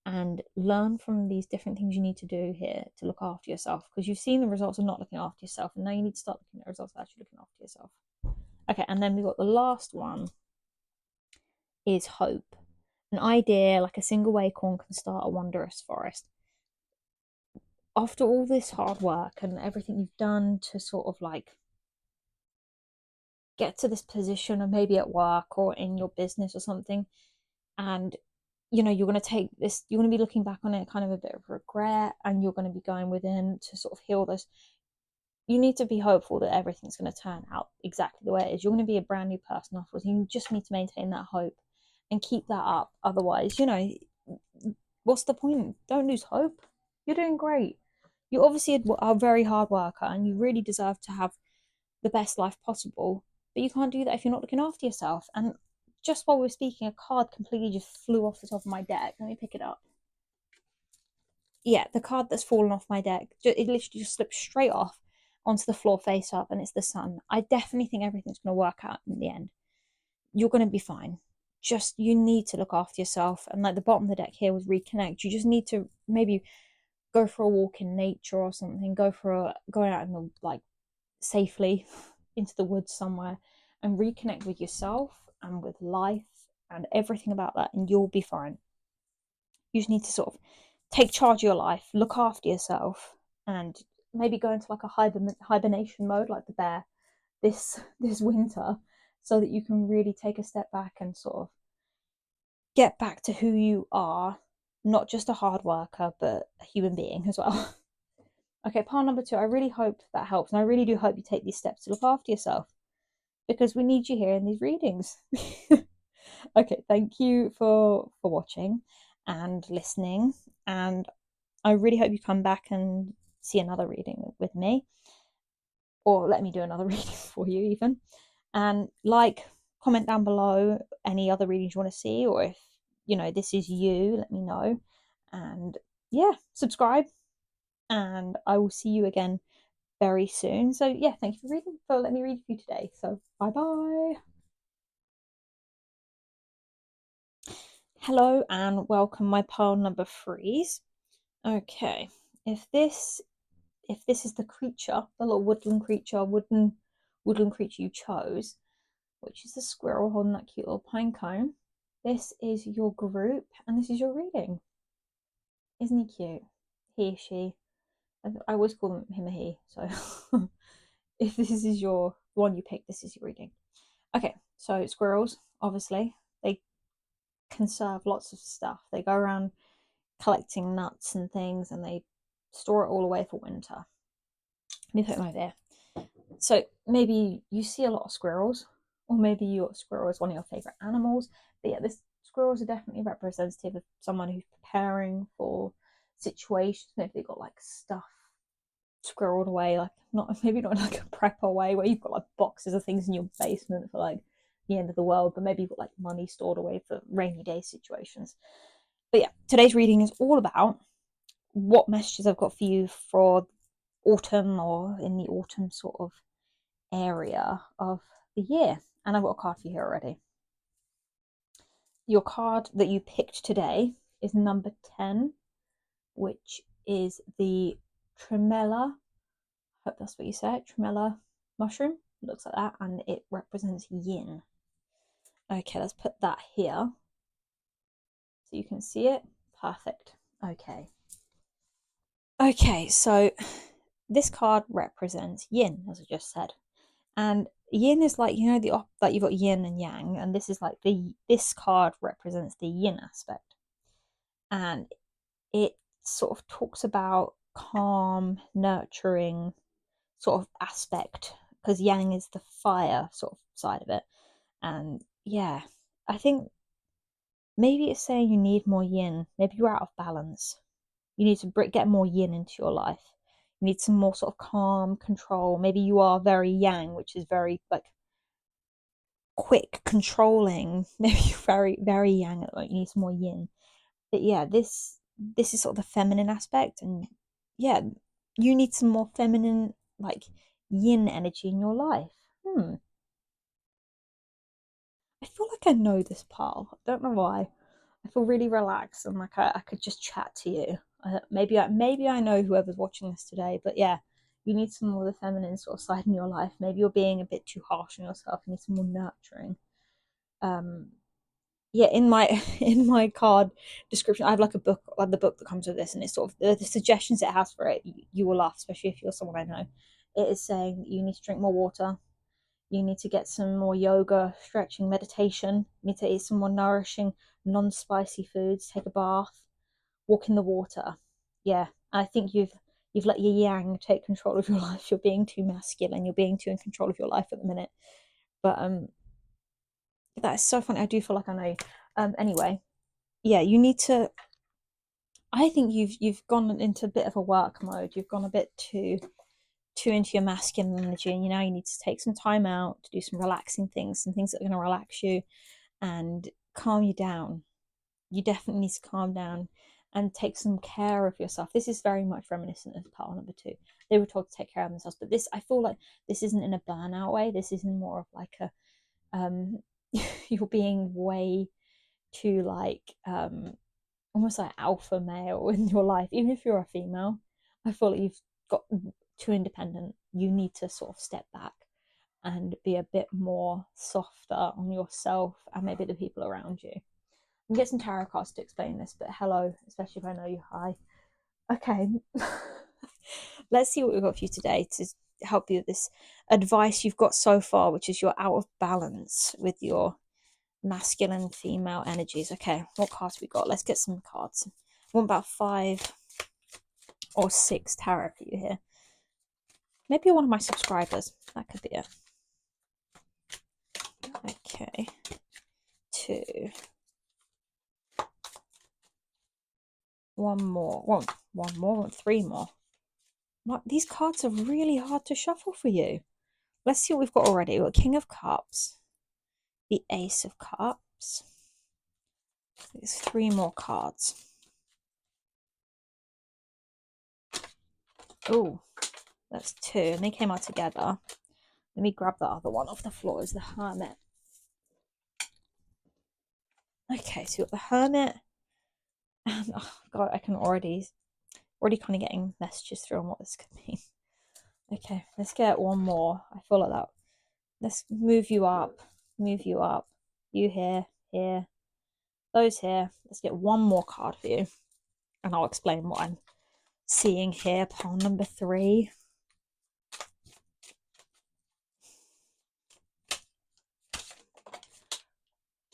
and learn from these different things you need to do here to look after yourself, because you've seen the results of not looking after yourself, and now you need to start looking at the results of actually looking after yourself. Okay, and then we've got the last one is hope. An idea like a single acorn can start a wondrous forest. After all this hard work and everything you've done to sort of like get to this position, or maybe at work or in your business or something, and you're going to take this, you're going to be looking back on it kind of a bit of regret, and you're going to be going within to sort of heal this. You need to be hopeful that everything's going to turn out exactly the way it is. You're going to be a brand new person afterwards. You just need to maintain that hope and keep that up. Otherwise, what's the point? Don't lose hope. You're doing great. You obviously are a very hard worker, and you really deserve to have the best life possible. But you can't do that if you're not looking after yourself. And just while we were speaking, a card completely just flew off the top of my deck. Let me pick it up. Yeah, the card that's fallen off my deck, it literally just slipped straight off onto the floor face up, and it's the sun. I definitely think everything's going to work out in the end. You're going to be fine. Just, you need to look after yourself. And like the bottom of the deck here was reconnect. You just need to maybe go for a walk in nature or something. Going out in the, like, safely into the woods somewhere, and reconnect with yourself and with life and everything about that, and you'll be fine. You just need to sort of take charge of your life, look after yourself, and maybe go into like a hibernation mode like the bear this winter, so that you can really take a step back and sort of get back to who you are, not just a hard worker, but a human being as well. Okay, part number 2, I really hope that helps, and I really do hope you take these steps to look after yourself, because we need you here in these readings. Okay, thank you for watching and listening, and I really hope you come back and see another reading with me, or let me do another reading for you even. And comment down below any other readings you want to see, or if this is you, let me know. And yeah, subscribe, and I will see you again very soon. So yeah, thank you for letting me read for you today. So bye bye. Hello and welcome, my pile number threes. Okay, if this is the creature, the little woodland creature, woodland creature you chose, which is the squirrel holding that cute little pine cone, this is your group and this is your reading. Isn't he cute? He, she. I always call him a he. So if this is your one you pick, this is your reading. Okay, so squirrels, obviously, they conserve lots of stuff. They go around collecting nuts and things, and they store it all away for winter. Let me put him over there. So maybe you see a lot of squirrels, or maybe your squirrel is one of your favorite animals. But yeah, this squirrels are definitely representative of someone who's preparing for situations. Maybe they've got like stuff squirreled away, like maybe not like a prepper way where you've got like boxes of things in your basement for like the end of the world, but maybe you've got like money stored away for rainy day situations. But yeah, today's reading is all about what messages I've got for you for autumn, or in the autumn sort of area of the year. And I've got a card for you here already. Your card that you picked today is number 10, which is the tremella. I hope that's what you say. Tremella mushroom. It looks like that, and it represents yin. Okay, let's put that here so you can see it. Perfect. Okay, so this card represents yin, as I just said. And yin is like, like you've got yin and yang, and this is like this card represents the yin aspect. And it sort of talks about calm, nurturing sort of aspect, because yang is the fire sort of side of it. And yeah, I think maybe it's saying you need more yin. Maybe you're out of balance. You need to get more yin into your life. You need some more sort of calm control. Maybe you are very yang, which is very like quick, controlling. Maybe you're very, very yang at the moment. You need some more yin. But yeah, this is sort of the feminine aspect, and yeah, you need some more feminine, like yin energy in your life. I feel like I know this pal. I don't know why. I feel really relaxed and like I could just chat to you. Maybe I know whoever's watching this today, but yeah, you need some more of the feminine sort of side in your life. Maybe you're being a bit too harsh on yourself. You need some more nurturing. Um, yeah, in my in my card description, I have like a book, like the book that comes with this, and it's sort of the suggestions it has for it. You will laugh, especially if you're someone I know. It is saying that you need to drink more water. You need to get some more yoga, stretching, meditation. You need to eat some more nourishing, non-spicy foods. Take a bath, walk in the water. Yeah, I think you've let your yang take control of your life. You're being too masculine. You're being too in control of your life at the minute. But that is so funny. I do feel like I know you. Anyway, yeah, you need to. I think you've gone into a bit of a work mode. You've gone a bit too into your masculine energy, and you need to take some time out to do some relaxing things, some things that are going to relax you and calm you down. You definitely need to calm down and take some care of yourself. This is very much reminiscent of part number 2. They were told to take care of themselves, but this, I feel like this isn't in a burnout way. This is in more of like a you're being way too like almost like alpha male in your life. Even if you're a female, I feel like you've got too independent. You need to sort of step back and be a bit more softer on yourself and maybe the people around you. And get some tarot cards to explain this, but hello, especially if I know you. Hi. Okay. Let's see what we've got for you today to help you with this advice you've got so far, which is you're out of balance with your masculine female energies. Okay, what cards we got? Let's get some cards. I want about 5 or 6 tarot for you here. Maybe you're one of my subscribers. That could be it. Okay. 2. One more. One more. 3 more. These cards are really hard to shuffle for you. Let's see what we've got already. We've got King of Cups, the Ace of Cups, There's 3 more cards. Oh, that's 2, and they came out together. Let me grab the other one off the floor. Is the Hermit. Okay, so you got the Hermit. And oh god, I can already kind of getting messages through on what this could mean. Okay, let's get one more. I feel like that. Let's move you up. Move you up. You here, here. Those here. Let's get one more card for you. And I'll explain what I'm seeing here. Pile number 3.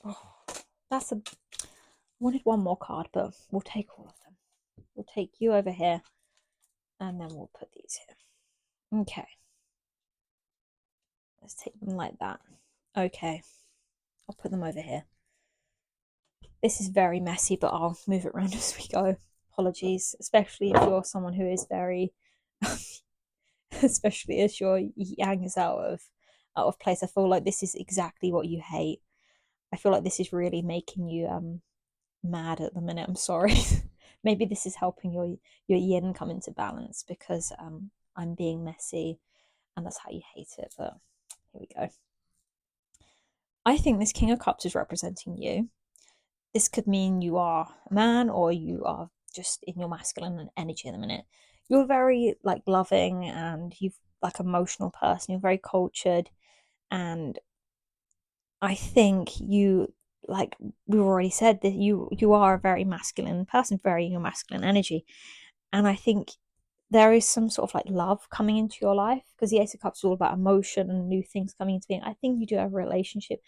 Oh, that's a... I wanted one more card, but we'll take all of them. We'll take you over here. And then we'll put these here. Okay. Let's take them like that. Okay. I'll put them over here. This is very messy, but I'll move it around as we go. Apologies, especially if you're someone who is very... especially as your yang is out of place. I feel like this is exactly what you hate. I feel like this is really making you mad at the minute. I'm sorry. Maybe this is helping your yin come into balance because I'm being messy and that's how you hate it. But here we go. I think this King of Cups is representing you. This could mean you are a man or you are just in your masculine energy at the minute. You're very like loving and you've like emotional person. You're very cultured, and I think you, like we've already said, that you are a very masculine person, very your masculine energy, and I think there is some sort of like love coming into your life because the Ace of Cups is all about emotion and new things coming into being. I think you do have a relationship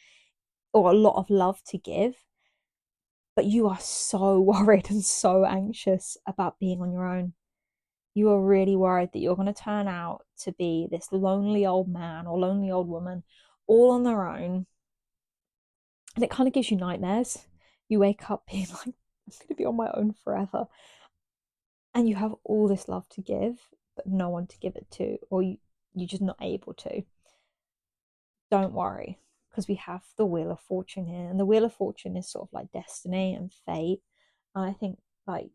or a lot of love to give, but you are so worried and so anxious about being on your own. You are really worried that you're going to turn out to be this lonely old man or lonely old woman all on their own. And it kind of gives you nightmares. You wake up being like, I'm going to be on my own forever. And you have all this love to give, but no one to give it to, or you're just not able to. Don't worry, because we have the Wheel of Fortune here. And the Wheel of Fortune is sort of like destiny and fate. And I think like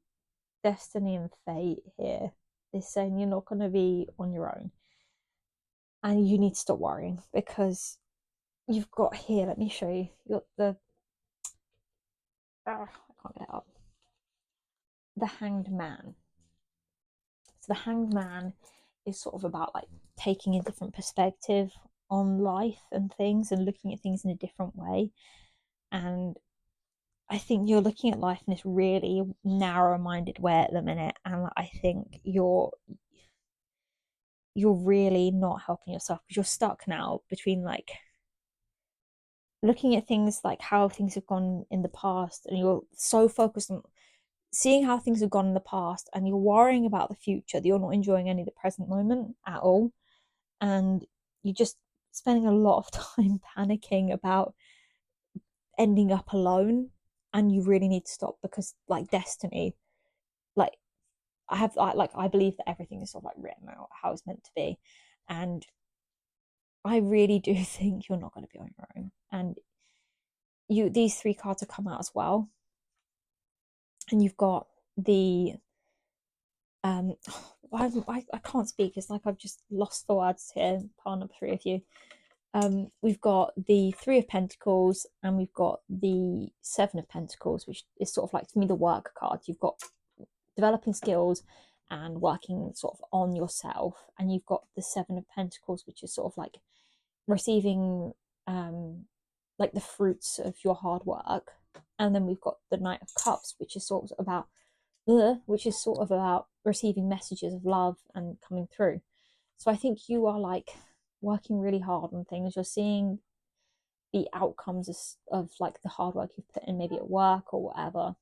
destiny and fate here is saying you're not going to be on your own. And you need to stop worrying because you've got here, let me show you, you got the, I can't get it up, the Hanged Man. So the Hanged Man is sort of about like taking a different perspective on life and things and looking at things in a different way. And I think you're looking at life in this really narrow-minded way at the minute, and I think you're really not helping yourself because you're stuck now between like looking at things like how things have gone in the past, and you're so focused on seeing how things have gone in the past, and you're worrying about the future that you're not enjoying any of the present moment at all, and you're just spending a lot of time panicking about ending up alone. And you really need to stop because like destiny, like I believe that everything is sort of like written out how it's meant to be, and I really do think you're not going to be on your own. And these 3 cards have come out as well, and you've got the I can't speak. It's like I've just lost the words here. Pile number 3 of you. We've got the 3 of Pentacles and we've got the 7 of Pentacles, which is sort of like, to me, the work card. You've got developing skills and working sort of on yourself, and you've got the 7 of Pentacles, which is sort of like receiving like the fruits of your hard work. And then we've got the Knight of Cups, which is sort of about receiving messages of love and coming through. So I think you are like working really hard on things. You're seeing the outcomes of like the hard work you've put in, maybe at work or whatever.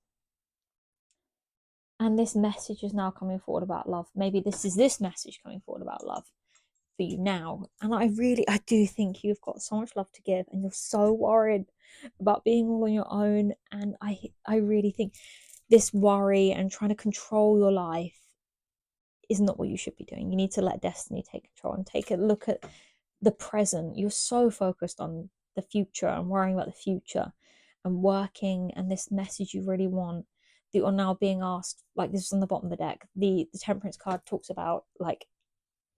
And this message is now coming forward about love. Maybe this is this message coming forward about love for you now. And I do think you've got so much love to give, and you're so worried about being all on your own. And I really think this worry and trying to control your life is not what you should be doing. You need to let destiny take control and take a look at the present. You're so focused on the future and worrying about the future, and working, and this message you really want, that you're now being asked, like this is on the bottom of the deck. The Temperance card talks about like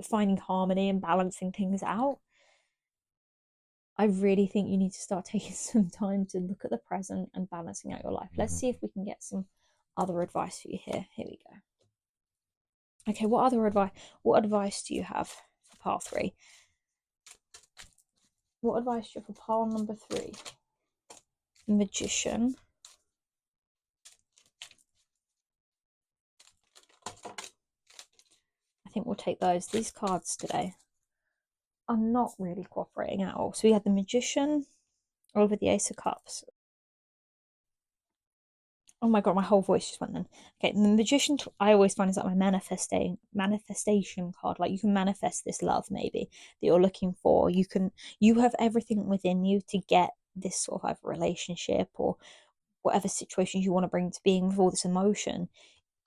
finding harmony and balancing things out. I really think you need to start taking some time to look at the present and balancing out your life. Let's see if we can get some other advice for you here. Here we go. Okay, what advice do you have for pile 3? What advice do you have for pile number 3? Magician. I think we'll take those. These cards today are not really cooperating at all. So we had the Magician over the Ace of Cups. Oh my god, my whole voice just went then. Okay, the Magician, I always find is like my manifestation card. Like you can manifest this love maybe that you're looking for. You have everything within you to get this sort of either relationship or whatever situations you want to bring to being with all this emotion.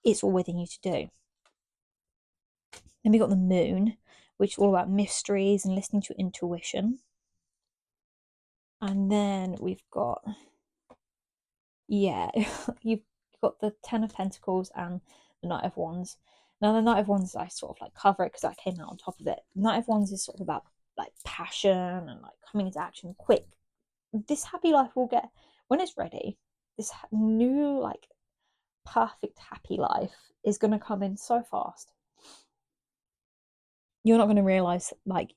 It's all within you to do. Then we got the Moon, which is all about mysteries and listening to intuition. And then we've got, yeah, you've got the Ten of Pentacles and the Knight of Wands. Now, the Knight of Wands, I sort of like cover it because that came out on top of it. The Knight of Wands is sort of about like passion and like coming into action quick. This happy life will get, when it's ready, this new, like, perfect happy life is going to come in so fast. You're not going to realize, like,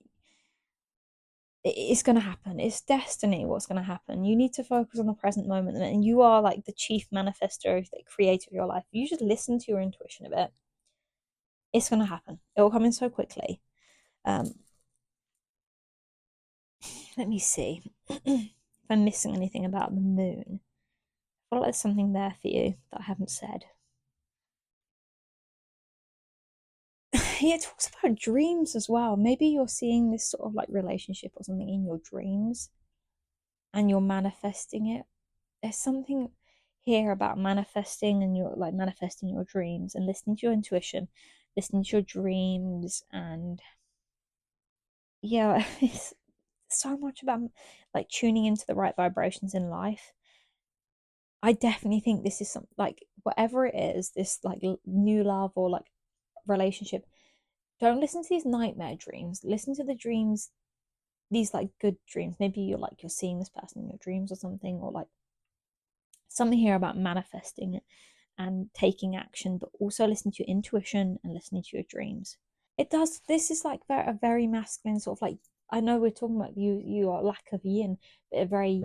it's going to happen. It's destiny what's going to happen. You need to focus on the present moment, and you are like the chief manifestor, the creator of your life. You just listen to your intuition a bit. It's going to happen. It will come in so quickly. Let me see if I'm missing anything about the Moon. I feel like there's something there for you that I haven't said. Yeah, it talks about dreams as well. Maybe you're seeing this sort of like relationship or something in your dreams and you're manifesting it. There's something here about manifesting, and you're like manifesting your dreams and listening to your intuition, listening to your dreams, and yeah, it's so much about like tuning into the right vibrations in life. I definitely think this is something like whatever it is, this like new love or like relationship. Don't listen to these nightmare dreams. Listen to the dreams, these like good dreams. Maybe you're seeing this person in your dreams or something, or like something here about manifesting it and taking action, but also listen to your intuition and listening to your dreams. It does. This is like a very masculine sort of like. I know we're talking about your lack of yin, but a very,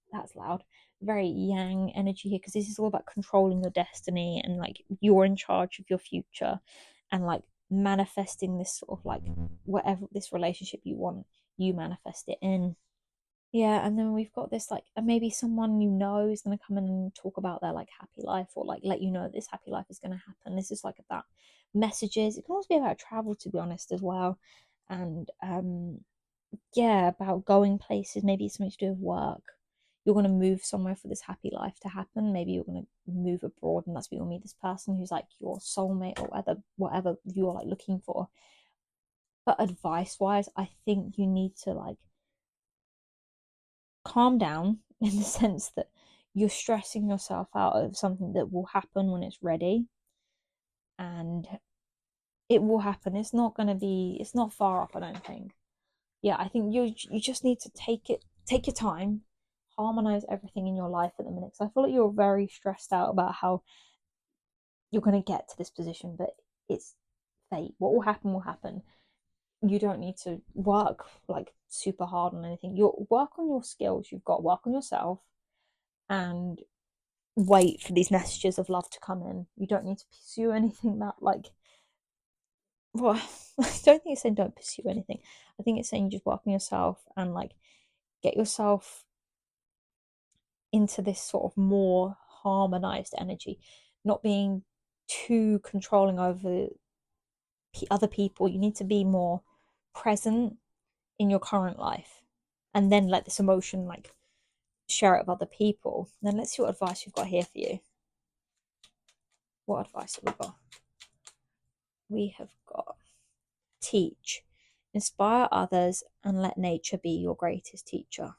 that's loud, very yang energy here, because this is all about controlling your destiny and like you're in charge of your future, and like manifesting this sort of like whatever this relationship you want, you manifest it in. Yeah, and then we've got this like, and maybe someone you know is going to come in and talk about their like happy life, or like let you know this happy life is going to happen. This is like about messages. It can also be about travel, to be honest, as well. And yeah, about going places. Maybe it's something to do with work. You're going to move somewhere for this happy life to happen. Maybe you're going to move abroad, and that's where you'll meet this person who's like your soulmate, or whatever you're like looking for. But advice wise, I think you need to like calm down in the sense that you're stressing yourself out of something that will happen when it's ready, and it will happen. It's not going to be, it's not far off, I don't think. Yeah, I think you just need to take your time, harmonize everything in your life at the minute, because I feel like you're very stressed out about how you're going to get to this position, but it's fate. What will happen will happen. You don't need to work like super hard on anything. You work on your skills. You've got to work on yourself and wait for these messages of love to come in. You don't need to pursue anything that like, well, I don't think it's saying don't pursue anything. I think it's saying just work on yourself and like get yourself into this sort of more harmonized energy, not being too controlling over other people. You need to be more present in your current life, and then let this emotion like share it with other people. Then let's see what advice we've got here for you. What advice have we got? We have got teach, inspire others, and let nature be your greatest teacher.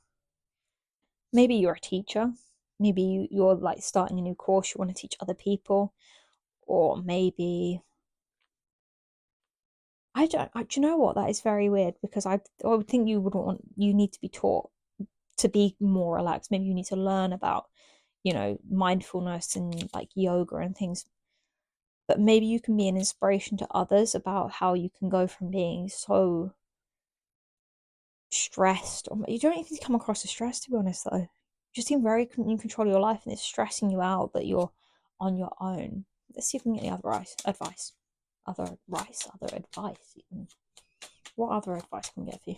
maybe you're a teacher. Maybe you're like starting a new course, you want to teach other people. Or maybe do you know what? That is very weird because I would think you need to be taught to be more relaxed. Maybe you need to learn about, mindfulness and like yoga and things. But maybe you can be an inspiration to others about how you can go from being so stressed, or you don't even come across as stressed, to be honest, though. You just seem very in control of your life, and it's stressing you out that you're on your own. Let's see if we can get any other advice. Other advice, even. What other advice can we get for you?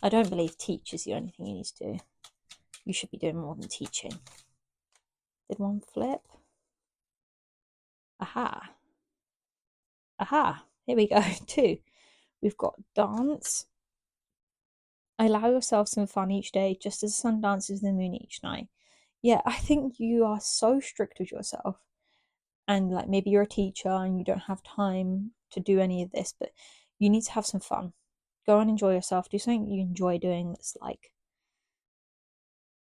I don't believe teach is the only thing you need to do. You should be doing more than teaching. Did one flip? Aha. Aha. Here we go. 2. We've got dance. Allow yourself some fun each day, just as the sun dances the moon each night. Yeah, I think you are so strict with yourself. And like maybe you're a teacher and you don't have time to do any of this, but you need to have some fun. Go and enjoy yourself. Do something you enjoy doing that's like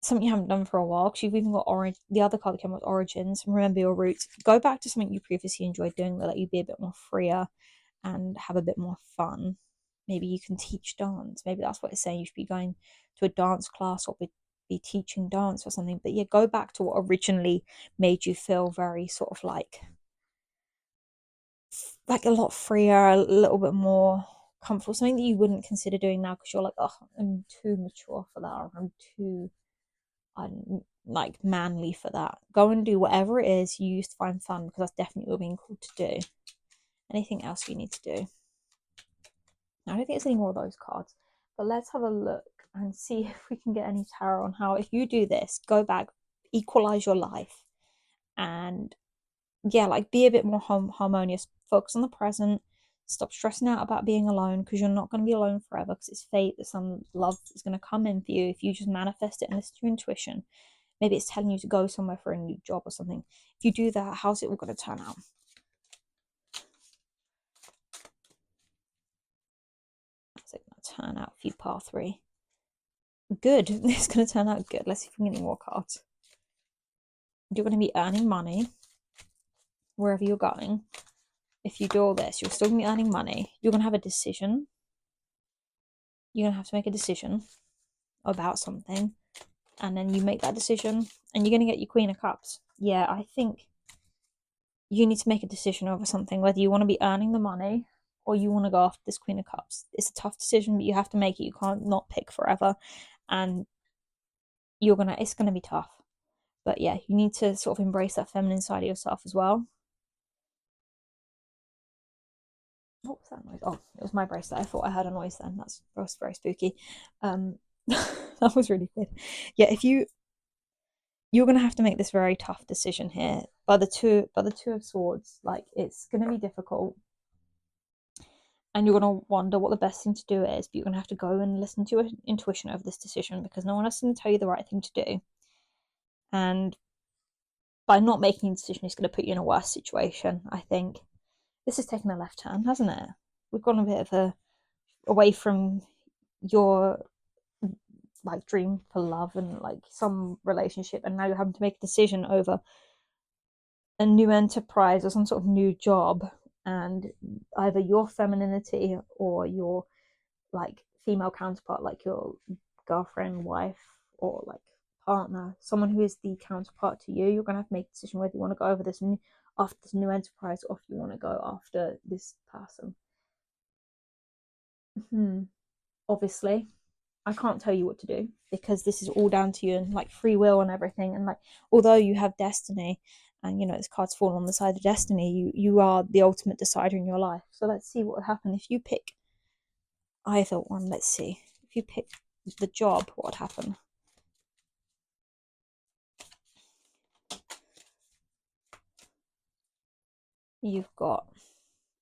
something you haven't done for a while, because you've even got the other card that came with origins. Remember your roots. Go back to something you previously enjoyed doing that let you be a bit more freer and have a bit more fun. Maybe you can teach dance. Maybe that's what it's saying. You should be going to a dance class or be teaching dance or something. But yeah, go back to what originally made you feel very sort of like a lot freer, a little bit more comfortable. Something that you wouldn't consider doing now because you're like, oh, I'm too mature for that, or I'm too like manly for that. Go and do whatever it is you used to find fun, because that's definitely what being called to do. Anything else you need to do? I don't think there's any more of those cards, but let's have a look and see if we can get any tarot on how, if you do this, go back, equalize your life, and yeah, like be a bit more harmonious. Focus on the present. Stop stressing out about being alone, because you're not going to be alone forever, because it's fate that some love is going to come in for you if you just manifest it and listen to your intuition. Maybe it's telling you to go somewhere for a new job or something. If you do that, how's it all going to turn out? How's it going to turn out for you, part 3? Good. It's going to turn out good. Let's see if we can get any more cards. You're going to be earning money wherever you're going. If you do all this, you're still going to be earning money. You're going to have a decision. You're going to have to make a decision about something. And then you make that decision and you're going to get your Queen of Cups. Yeah, I think you need to make a decision over something, whether you want to be earning the money or you want to go after this Queen of Cups. It's a tough decision, but you have to make it. You can't not pick forever. And it's going to be tough. But yeah, you need to sort of embrace that feminine side of yourself as well. What was that noise? Oh, it was my bracelet. I thought I heard a noise then. That was very spooky. That was really good. Yeah, if you're gonna have to make this very tough decision here. By the two of swords, like it's gonna be difficult. And you're gonna wonder what the best thing to do is, but you're gonna have to go and listen to your intuition over this decision, because no one else can tell you the right thing to do. And by not making a decision, it's gonna put you in a worse situation, I think. This has taken a left turn, hasn't it? We've gone a bit of away from your like dream for love and like some relationship, and now you're having to make a decision over a new enterprise or some sort of new job, and either your femininity or your like female counterpart, like your girlfriend, wife, or like partner, someone who is the counterpart to you, you're gonna have to make a decision whether you want to go over this after this new enterprise, or if you want to go after this person. Obviously, I can't tell you what to do, because this is all down to you and like free will and everything. And like, although you have destiny, and this card's fallen on the side of destiny, you are the ultimate decider in your life. So let's see what would happen if you pick either one. Let's see. If you pick the job, what would happen?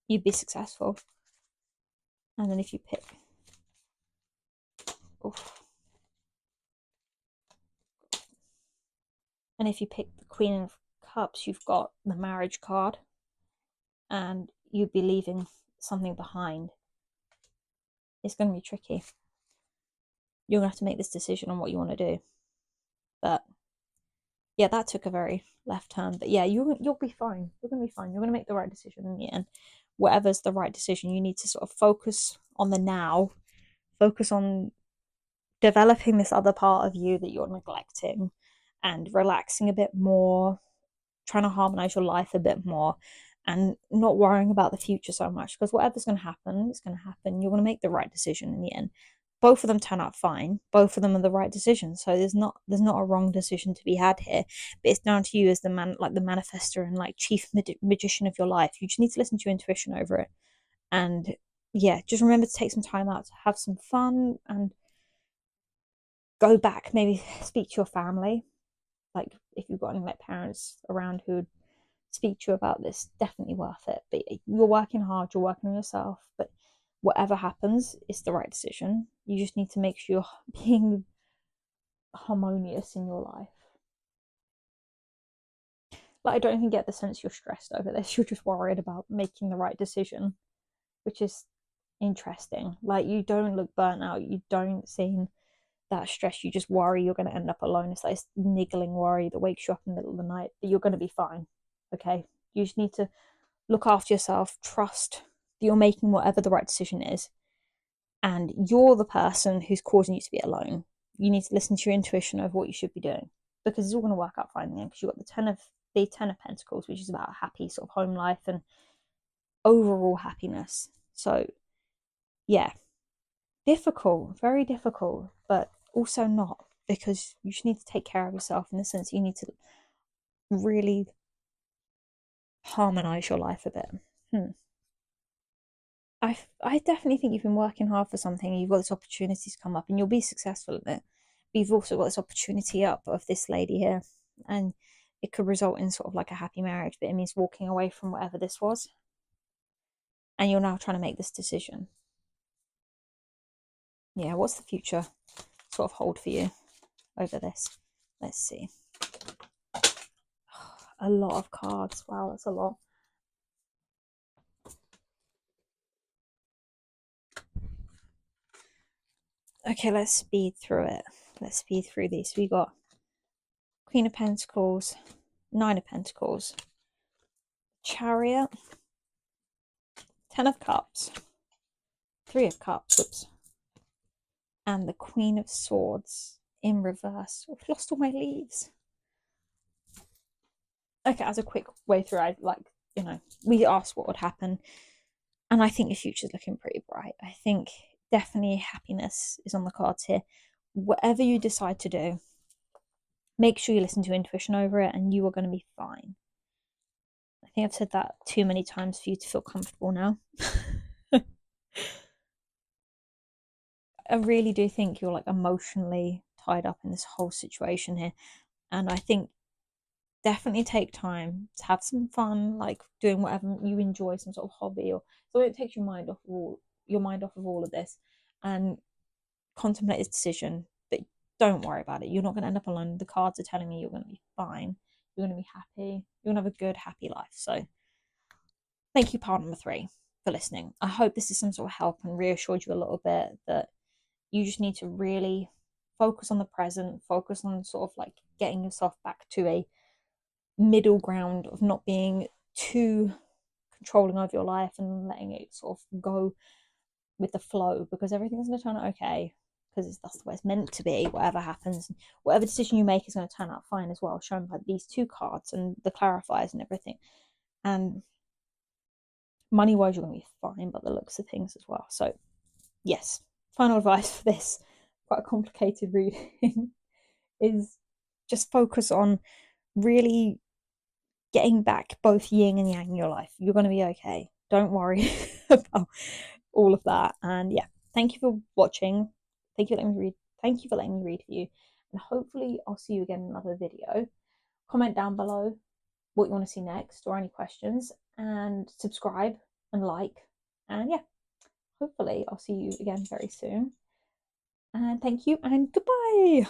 You'd be successful. And then if you pick, oof. And if you pick the Queen of Cups, you've got the marriage card, and you'd be leaving something behind. It's going to be tricky. You're going to have to make this decision on what you want to do. But yeah, that took a very left turn. But yeah, you'll be fine. You're gonna be fine. You're gonna make the right decision in the end. Whatever's the right decision, you need to sort of focus on the now, focus on developing this other part of you that you're neglecting, and relaxing a bit more, trying to harmonize your life a bit more, and not worrying about the future so much, because whatever's going to happen, it's going to happen. You're going to make the right decision in the end. Both of them turn out fine. Both of them are the right decision. So there's not a wrong decision to be had here. But it's down to you as the man, like the manifestor and like chief magician of your life. You just need to listen to your intuition over it. And yeah, just remember to take some time out to have some fun and go back, maybe speak to your family. Like if you've got any like parents around who would speak to you about this, definitely worth it. But you're working hard, you're working on yourself, but whatever happens, it's the right decision. You just need to make sure you're being harmonious in your life. Like I don't even get the sense you're stressed over this. You're just worried about making the right decision, which is interesting. Like you don't look burnt out, you don't seem that stress. You just worry you're going to end up alone. It's like this niggling worry that wakes you up in the middle of the night, but you're going to be fine. Okay, you just need to look after yourself, trust that you're making whatever the right decision is, and you're the person who's causing you to be alone. You need to listen to your intuition of what you should be doing, because it's all going to work out fine in the end, because you've got the Ten of Pentacles, which is about a happy sort of home life and overall happiness. So yeah, difficult, very difficult, but also not, because you just need to take care of yourself in the sense that you need to really harmonize your life a bit. I definitely think you've been working hard for something. You've got this opportunity to come up, and you'll be successful in it. But you've also got this opportunity up of this lady here, and it could result in sort of like a happy marriage. But it means walking away from whatever this was, and you're now trying to make this decision. Yeah, what's the future sort of hold for you over this? Let's see. A lot of cards. Wow, that's a lot. Okay, let's speed through it. Let's speed through these. We got Queen of Pentacles, Nine of Pentacles, Chariot, Ten of Cups, Three of Cups, oops, and the Queen of Swords in reverse. I've lost all my leaves. Okay, as a quick way through, I we asked what would happen, and I think the future's looking pretty bright. I think definitely happiness is on the cards here. Whatever you decide to do, make sure you listen to intuition over it, and you are going to be fine. I think I've said that too many times for you to feel comfortable now. I really do think you're like emotionally tied up in this whole situation here. And I think definitely take time to have some fun, like doing whatever you enjoy, some sort of hobby, or so it takes your mind off of all of this, and contemplate this decision. But don't worry about it. You're not going to end up alone. The cards are telling me you're going to be fine. You're going to be happy. You're going to have a good, happy life. So thank you, part number 3, for listening. I hope this is some sort of help and reassured you a little bit that you just need to really focus on the present, focus on sort of like getting yourself back to a middle ground of not being too controlling of your life and letting it sort of go with the flow, because everything's going to turn out okay, because that's the way it's meant to be. Whatever happens, whatever decision you make is going to turn out fine as well, shown by these 2 cards and the clarifiers and everything. And money wise, you're going to be fine by the looks of things as well. So yes, final advice for this quite a complicated reading is just focus on really getting back both yin and yang in your life. You're going to be okay. Don't worry about all of that. And yeah, thank you for watching. Thank you for letting me read. Thank you for letting me read for you. And hopefully I'll see you again in another video. Comment down below what you want to see next or any questions, and subscribe and like. And yeah, hopefully I'll see you again very soon. And thank you and goodbye.